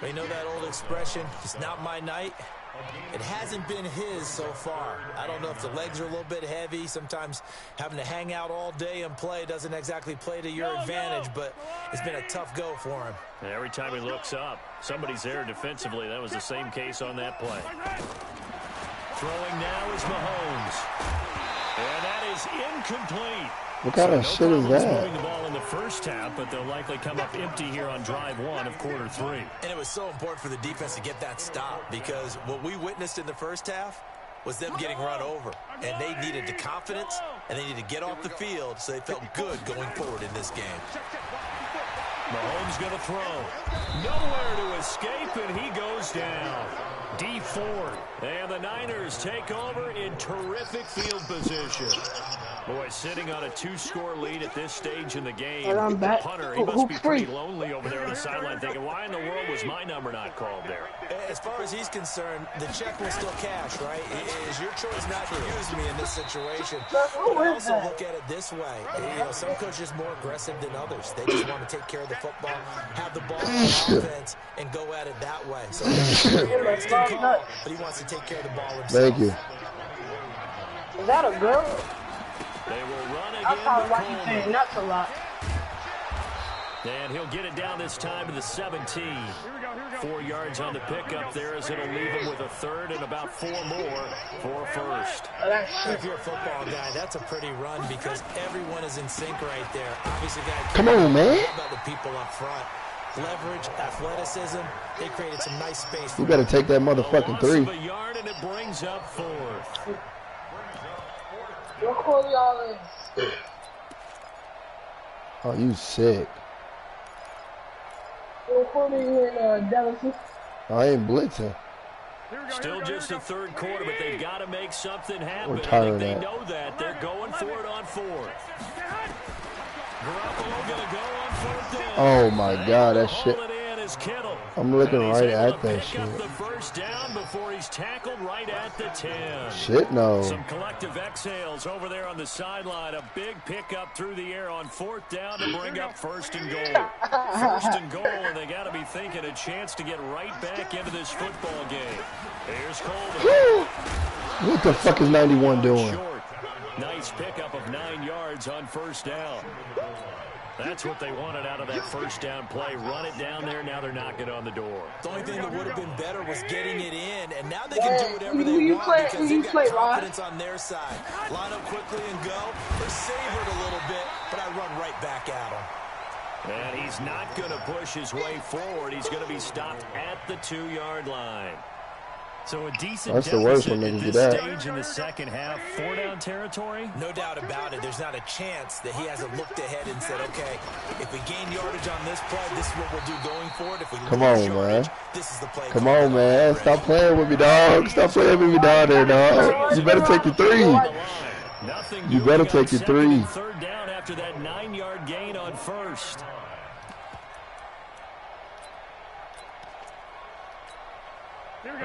You know that old expression, it's not my night. It hasn't been his so far. I don't know if the legs are a little bit heavy. Sometimes having to hang out all day and play doesn't exactly play to your advantage, but it's been a tough go for him. And every time he looks up, somebody's there defensively. That was the same case on that play. Throwing now is Mahomes. And that is incomplete. What kind of shit is that? Moving the ball in the first half, but they'll likely come up empty here on drive 1 of quarter 3. And it was so important for the defense to get that stop, because what we witnessed in the first half was them getting run over. And they needed the confidence, and they needed to get off the field so they felt good going forward in this game. Mahomes going to throw. Nowhere to escape, and he goes down. D Ford. And the Niners take over in terrific field position. Boy, sitting on a 2-score lead at this stage in the game. And I'm back. Punter, he must be pretty lonely over there on the sideline thinking, why in the world was my number not called there? As far as he's concerned, the check will still cash, right? It is your choice not to use me in this situation. But I also look at it this way. You know, some coaches are more aggressive than others. They just want to take care of the football, have the ball on offense, and go at it that way. So he's very interesting call, but he wants to take care of the ball himself. Thank you. Is that a girl? They will run again. I probably like you saying nuts a lot. And he'll get it down this time to the 17. 4 yards on the pickup there as it'll leave him with a third and about 4 more for a first. If you're a football guy, that's a pretty run because everyone is in sync right there. Obviously, come on, man. About the people up front. Leverage, athleticism, they created some nice space. You better take that motherfucking 3. A yard and it brings up 4th. What quarter y'all in? Oh, you sick. What quarter you in, Dallas? I ain't blitzing. Still just the 3rd quarter, but they've got to make something happen. We're tired of they that. know that. They're going for it on 4th. Garoppolo going to go on 4th down. Oh my God, that shit. I'm looking right at that shit. The first down before he's tackled right at the 10. Shit, no. Some collective exhales over there on the sideline. A big pickup through the air on 4th down to bring up 1st and goal. 1st and goal, and they got to be thinking a chance to get right back into this football game. Here's Coleman. What the fuck is 91 doing? Short. Nice pickup of 9 yards on 1st down. That's what they wanted out of that 1st down play. Run it down there. Now they're knocking on the door. The only thing that would have been better was getting it in, and now they can do whatever they want because they've got confidence on their side. Line up quickly and go. They're savored a little bit, but I run right back at them. And he's not going to push his way forward. He's going to be stopped at the 2-yard line. So a decent That's the worst when they can do that. Stage in the second half, 4-down territory. No doubt about it. There's not a chance that he hasn't looked ahead and said, okay, if we gain yardage on this play, this is what we'll do going forward. If we come on, yardage, man. This is the play. Come on, man. Stop playing with me, dog. Stop playing with me down there, dog. You better take your 3. You better take your 3. 3rd down after that 9-yard gain on 1st.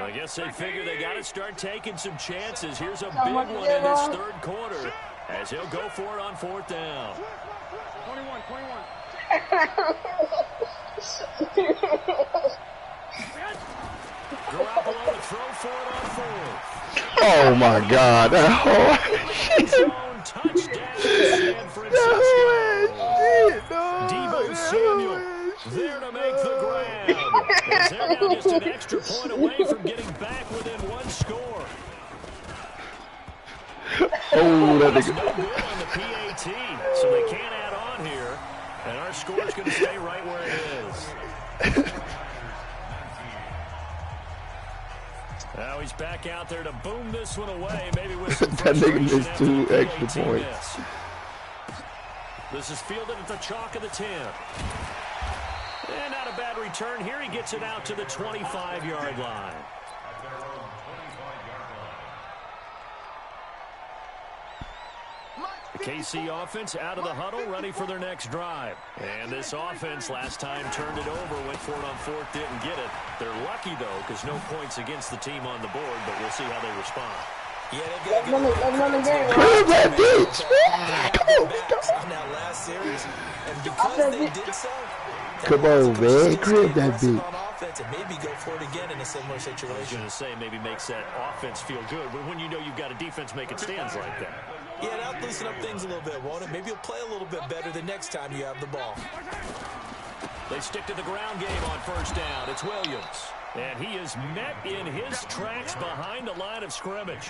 I guess they figure they got to start taking some chances. Here's a big one in this 3rd quarter as he'll go for it on 4th down. 21. Garoppolo to throw for it on 4th. Oh my God! That Zone touchdown, San Francisco. Deebo Samuel there to make the grab. As they're now just an extra point away from getting back within 1 score. Oh, that It's nigga. no good on the PAT, so they can't add on here, and our score's going to stay right where it is. Now he's back out there to boom this one away, maybe with some That nigga missed after 2 the extra PAT points. miss. This is fielded at the chalk of the 10. And not a bad return here. He gets it out to the 25-yard line. The KC offense out of the huddle, ready for their next drive. And this offense last time turned it over, went for it on 4th, didn't get it. They're lucky, though, because no points against the team on the board, but we'll see how they respond. Yeah, they've got Where's that bitch? Come on. on that last series, and because they did so, Come on, man. Crib that bitch. on offense and maybe go for it again in a similar I was situation. going to say maybe makes that offense feel good, but when you know you've got a defense making stands like that. Yeah, that'll loosen up things a little bit, won't it? Maybe you'll play a little bit better the next time you have the ball. They stick to the ground game on 1st down. It's Williams. And he is met in his tracks behind the line of scrimmage.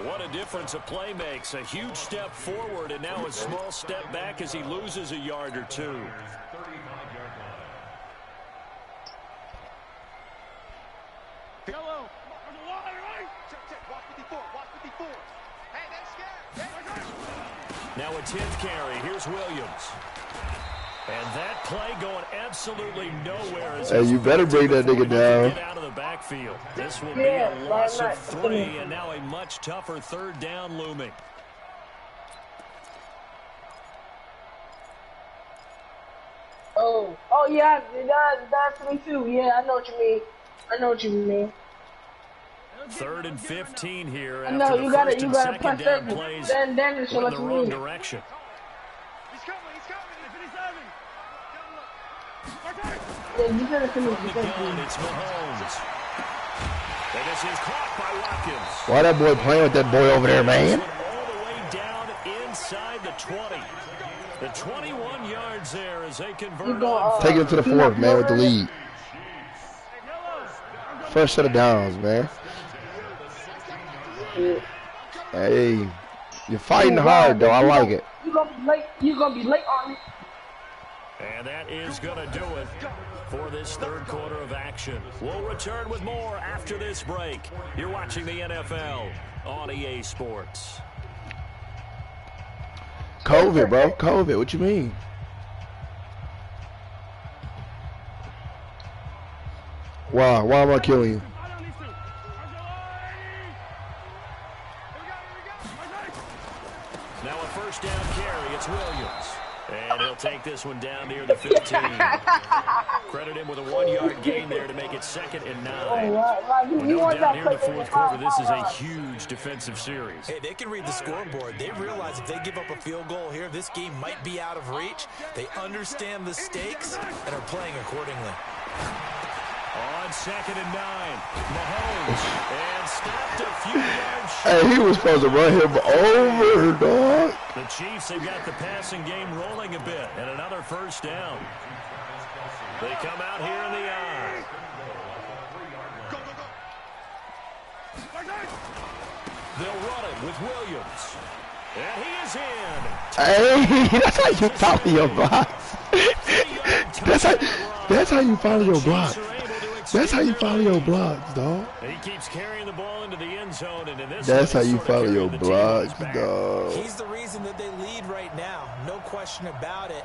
What a difference a play makes. A huge step forward and now a small step back as he loses a yard or 2. Hello. Check. Watch 54. Hey, they're scared. Now a 10th carry. Here's Williams. And that play going absolutely nowhere. Hey, you better bring that nigga down. Get out of the backfield. This will be a loss of 3, and now a much tougher 3rd down looming. Oh yeah, that's me too. Yeah, I know what you mean. 3rd and 15 here. I know you gotta press that. Plays then it's in what the you wrong mean. direction. Yeah, you gotta finish From the gun, it's Mahomes. And this is caught by Watkins. Why that boy playing with that boy over there, man? All the way down inside the 20. The 21 yards there as they convert on. Take it to the 4th, man, with the lead. First set of downs, man. Hey, you're fighting hard, though. I like it. You're gonna be late on it. And that is going to do it for this 3rd quarter of action. We'll return with more after this break. You're watching the NFL on EA Sports. COVID, bro. COVID. What you mean? Why? Why am I killing you? Now a 1st down carry. It's Williams. And he'll take this one down near the 15. Credit him with a 1-yard gain there to make it 2nd and 9. No doubt here in the 4th quarter, this is a huge defensive series. Hey, they can read the scoreboard. They realize if they give up a field goal here, this game might be out of reach. They understand the stakes and are playing accordingly. On 2nd and 9, Mahomes, and stopped a few yards short. Hey, he was supposed to run him over, dog. The Chiefs have got the passing game rolling a bit, and another 1st down. They come out here in the eye. They'll run it with Williams, and he is in. Hey, that's how you follow your blocks. That's how you follow your blocks. That's how you follow your blocks, dog. He keeps carrying the ball into the end zone, and in this that's how you follow your blocks, dog. He's the reason that they lead right now, no question about it.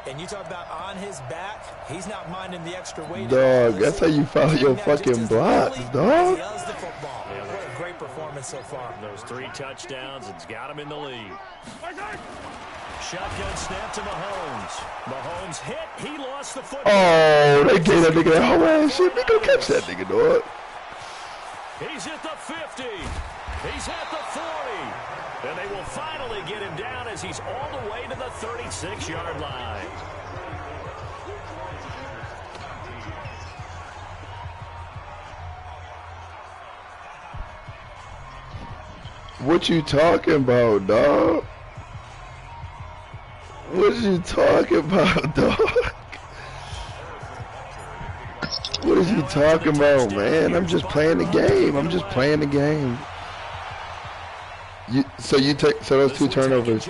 And you talk about on his back, he's not minding the extra weight. Dog, that's how you follow your fucking blocks, dog. He loves the football. What a great performance so far. Those 3 touchdowns, it's got him in the lead. Shotgun snap to Mahomes. Mahomes hit. He lost the football. Oh, they gave that nigga that whole ass shit. They gonna catch that nigga, dog. He's at the 50. He's at the 40. And they will finally get him down as he's all the way to the 36-yard line. What you talking about, dog? What you talking about, dog? What is you talking about, man? I'm just playing the game. I'm just playing the game. So those 2 turnovers.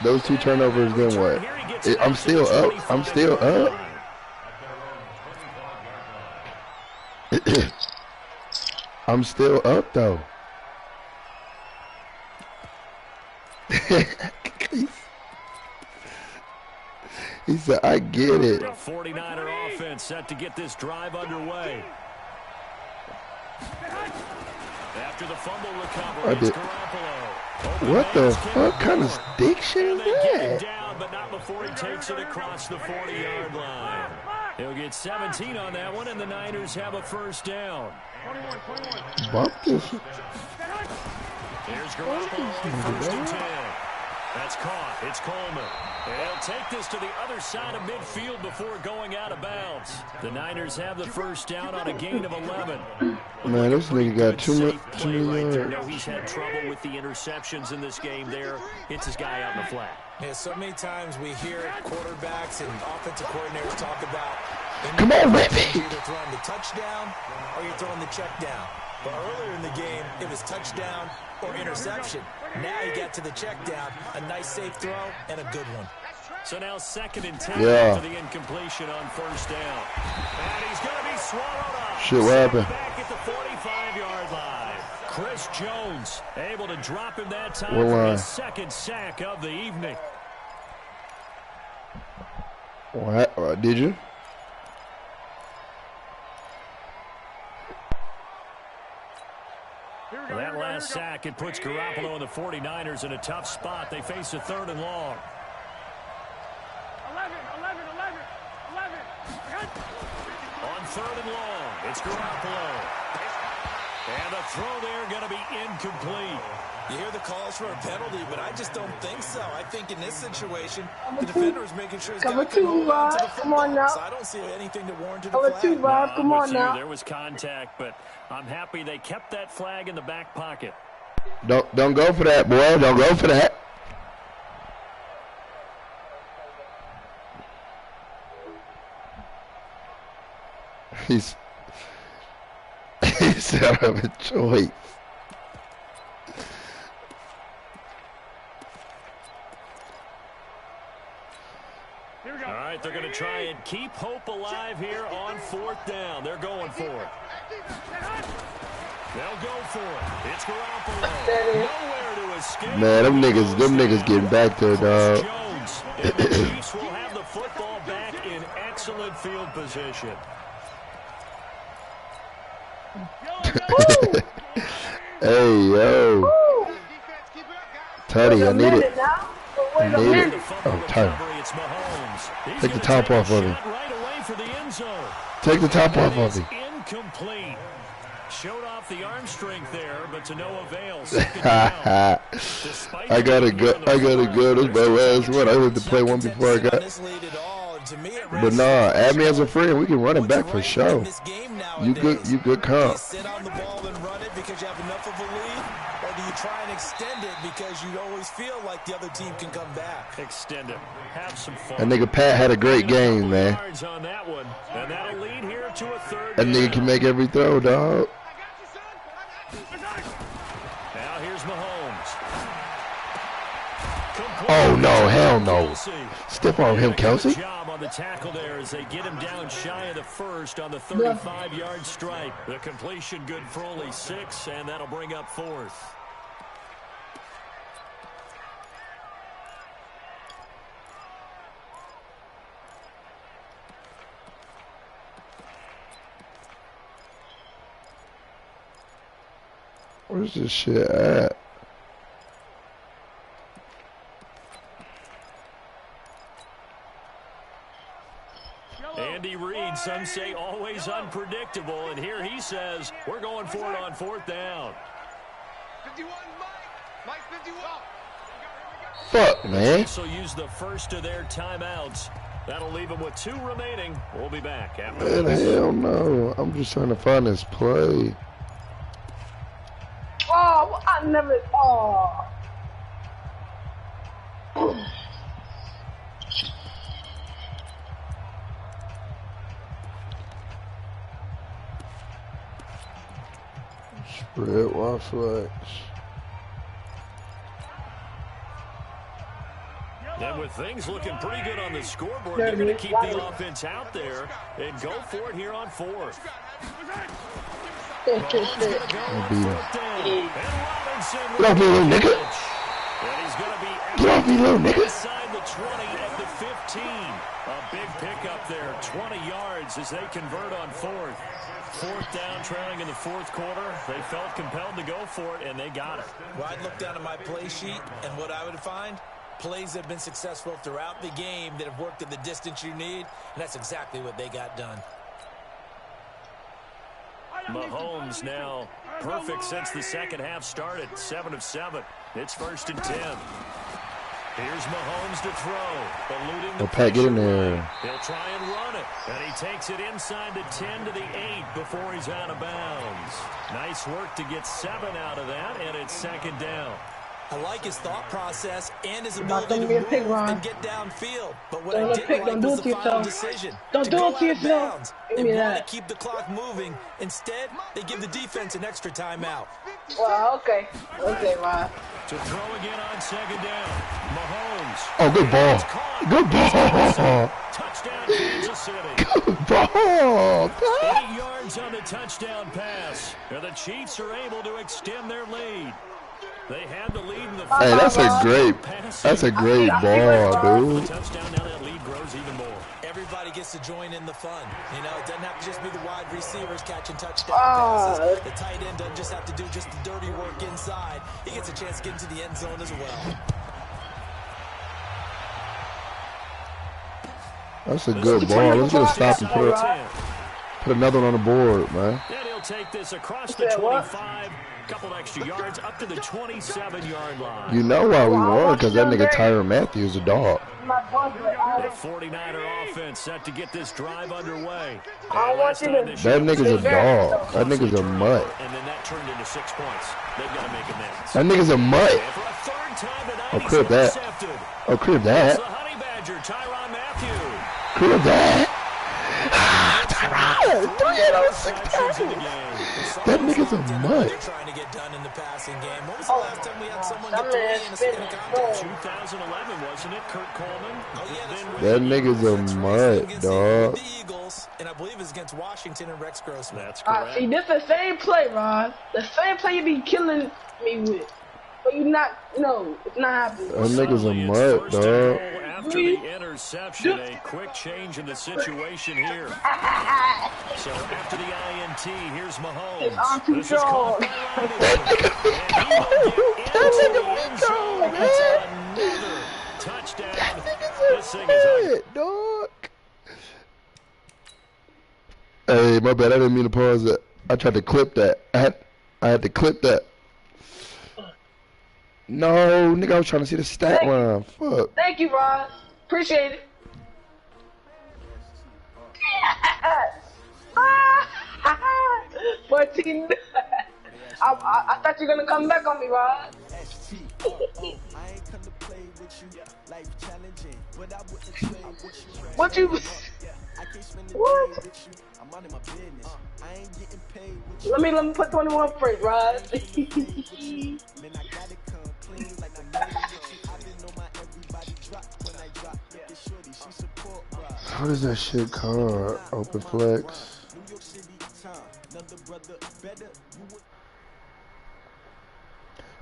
Those 2 turnovers, then what? I'm still up. I'm still up. I'm still up, though. He said, I get it. The 49er offense set to get this drive underway. After the fumble recovery, what the fuck kind of stick shit is that? Down, but not before he takes it across the 40-yard line. He'll get 17 on that one, and the Niners have a 1st down. Bump this. Here's Garoppolo, 1st and 10. That's caught. It's Coleman. They'll take this to the other side of midfield before going out of bounds. The Niners have the 1st down on a gain of 11. Man, this nigga got too many yards. No, he's had trouble with the interceptions in this game there. Hits his guy out in the flat. Yeah, so many times we hear quarterbacks and offensive coordinators talk about come on, Rippy. You're either throwing the touchdown or you're throwing the check down. But earlier in the game, it was touchdown or interception. Now he got to the check down, a nice safe throw, and a good one. So now 2nd and 10 after the incompletion on 1st down. And he's going to be swallowed up. Shit, what happened? Back at the 45-yard line. Chris Jones able to drop him that time for his 2nd sack of the evening. What? Did you? That last sack, it puts Garoppolo and the 49ers in a tough spot. They face a 3rd and long. 11. On 3rd and long, it's Garoppolo. And the throw there going to be incomplete. You hear the calls for a penalty, but I just don't think so. I think in this situation, the defender is making sure he's got to hold on to the football. So I don't see anything to warrant to the flag. Bob. Come on now. There was contact, but I'm happy they kept that flag in the back pocket. Don't go for that, boy. Don't go for that. He's out of a choice. All right, they're going to try and keep hope alive here on 4th down. They're going for it. They'll go for it. It's Garoppolo. Nowhere to escape. Man, them niggas getting back there, dog. Jones. And the Chiefs will have the football back in excellent field position. Hey, yo. Teddy, I need it. I need it. Oh, tight. Take the top off of him. Take the top off of him. Incomplete. Showed off the arm strength there, but to no avail. I gotta go. That's my last one. I had to play one before I got. But nah, add me as a friend. We can run it back for sure. You good comp. Sit on the ball and run it because you have enough of a lead, or do you try and extend it because you always feel like the other team can come back? Extend it. Have some fun. That nigga Pat had a great game, man. That nigga can make every throw, dog. Now here's Mahomes. Oh no, hell no. Stiff arm him, Kelsey. Job on the tackle there as they get him down shy of the first on the 35-yard stripe. The completion good for only 6, and that'll bring up 4th. Where's this shit at? Andy Reid, some say always unpredictable, and here he says we're going for it on 4th down. 51, Mike 51. Fuck, man. So use the first of their timeouts. That'll leave them with 2 remaining. We'll be back after Man, this. hell no. I'm just trying to find this play. Oh, I never. Oh. Spread wide flex. And with things looking pretty good on the scoreboard, they're going to keep the offense out there and go for it here on 4th. Get off me, little nigga. Get off me, little nigga. Inside the 20 at the 15. A big pickup there, 20 yards as they convert on 4th. 4th down, trailing in the 4th quarter. They felt compelled to go for it, and they got it. Well, I'd look down at my play sheet, and what I would find, plays that have been successful throughout the game that have worked at the distance you need, and that's exactly what they got done. Mahomes now perfect since the second half started. 7 of 7. It's 1st and 10. Here's Mahomes to throw. Eluding the Pat, get in there. He'll try and run it. And he takes it inside the 10 to the 8 before he's out of bounds. Nice work to get 7 out of that, and it's 2nd down. I like his thought process and his ability to move and get downfield. But what I didn't like was the final decision. Don't do it to yourself. They want to keep the clock moving. Instead, they give the defense an extra timeout. Well, okay. Okay, Ron. To throw again on 2nd down. Mahomes. Oh, good ball. Good ball. Touchdown, Kansas City. Good ball. 8 yards on the touchdown pass. And the Chiefs are able to extend their lead. They had the lead in the Hey, that's a great ball, dude. touchdown, now that lead grows even more. guys to join in the fun. You know, it doesn't have to just be the wide receivers catching touchdown passes. The tight end doesn't just have to do just the dirty work inside. He gets a chance to get into the end zone as well. That's a good ball. Let's get a stop and put another one on the board, man. And he'll take this across the 25. Couple extra yards up to the 27-yard line. You know why we won? Because that nigga Tyrann Mathieu is a dog. The 49er offense set to get this drive underway. That nigga's a dog. That nigga's a mutt. And then that turned into 6 points. They've got to make amends. That nigga's a mutt. Oh, crib that. Oh, crib that. Crib that. Tyrann! 306 tackles. That nigga's a mutt. Trying to get done in the passing game. When was the last time we had someone get three in a spin contest? 2011, wasn't it? Kurt Coleman. That nigga's a mutt, dog. The Eagles, and I believe it's against Washington and Rex Grossman. That's correct. See, this the same play, Ron. The same play you be killing me with. But you not, no, it's not happening. That nigga's a mutt, dog. After the interception, a quick change in the situation here. So after the INT, here's Mahomes. I'm too strong. Touchdown. This thing is dog. Hey, my bad. I didn't mean to pause that. I tried to clip that. I had to clip that. No, nigga, I was trying to see the stat line. Fuck. Thank you, Ron. Appreciate it. 14. I thought you were gonna come back on me, Ron. What you? What? Let me put 21 first, Ron. What is that shit called? Open flex.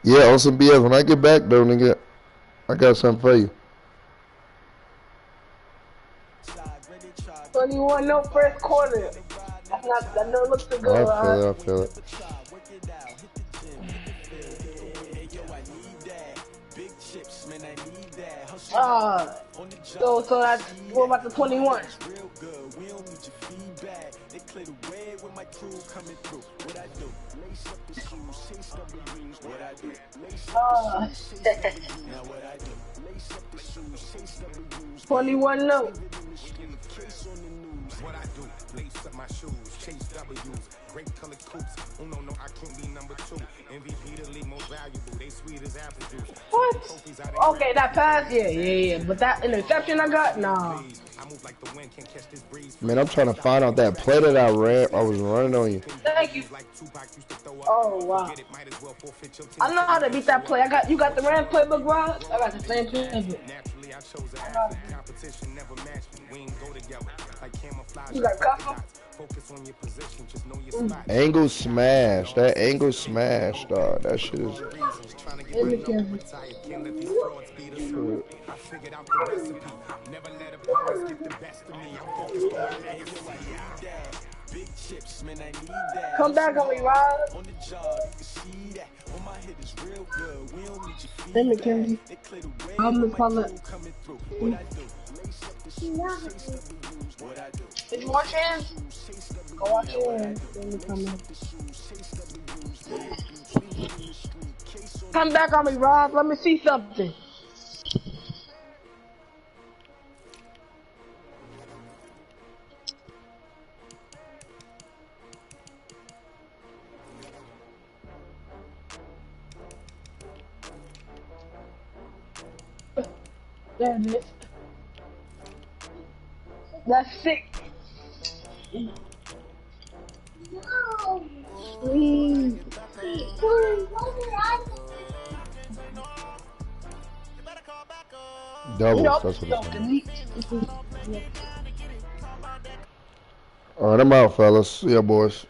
Yeah, on some BS. When I get back, though, nigga, I got something for you. 21, no first quarter. That's not, that don't look so good, I feel it. So that's, what about the 21? Oh. 21 no. What I do, lace up my shoes, chase W's, great color coops. Oh no, I can't be number 2. MVP the league most valuable. They sweet as apple juice. What? Okay, that pass, yeah. But that interception I got, nah. Man, I'm trying to find out that play that I was running on you. Thank you. Oh wow. I know how to beat that play. You got the Rams playbook, Rob? I got the same playbook. You got custom? Angle smash. That angle smash, dog. That shit is. Come back on me, Rob. Then McKenzie. I'm the caller. Did you watch it? Go watch it. Come back on me, Rob. Let me see something. There it is. That's sick. No. Doubles, that's what it's. Alright, I'm out, fellas. See ya, boys.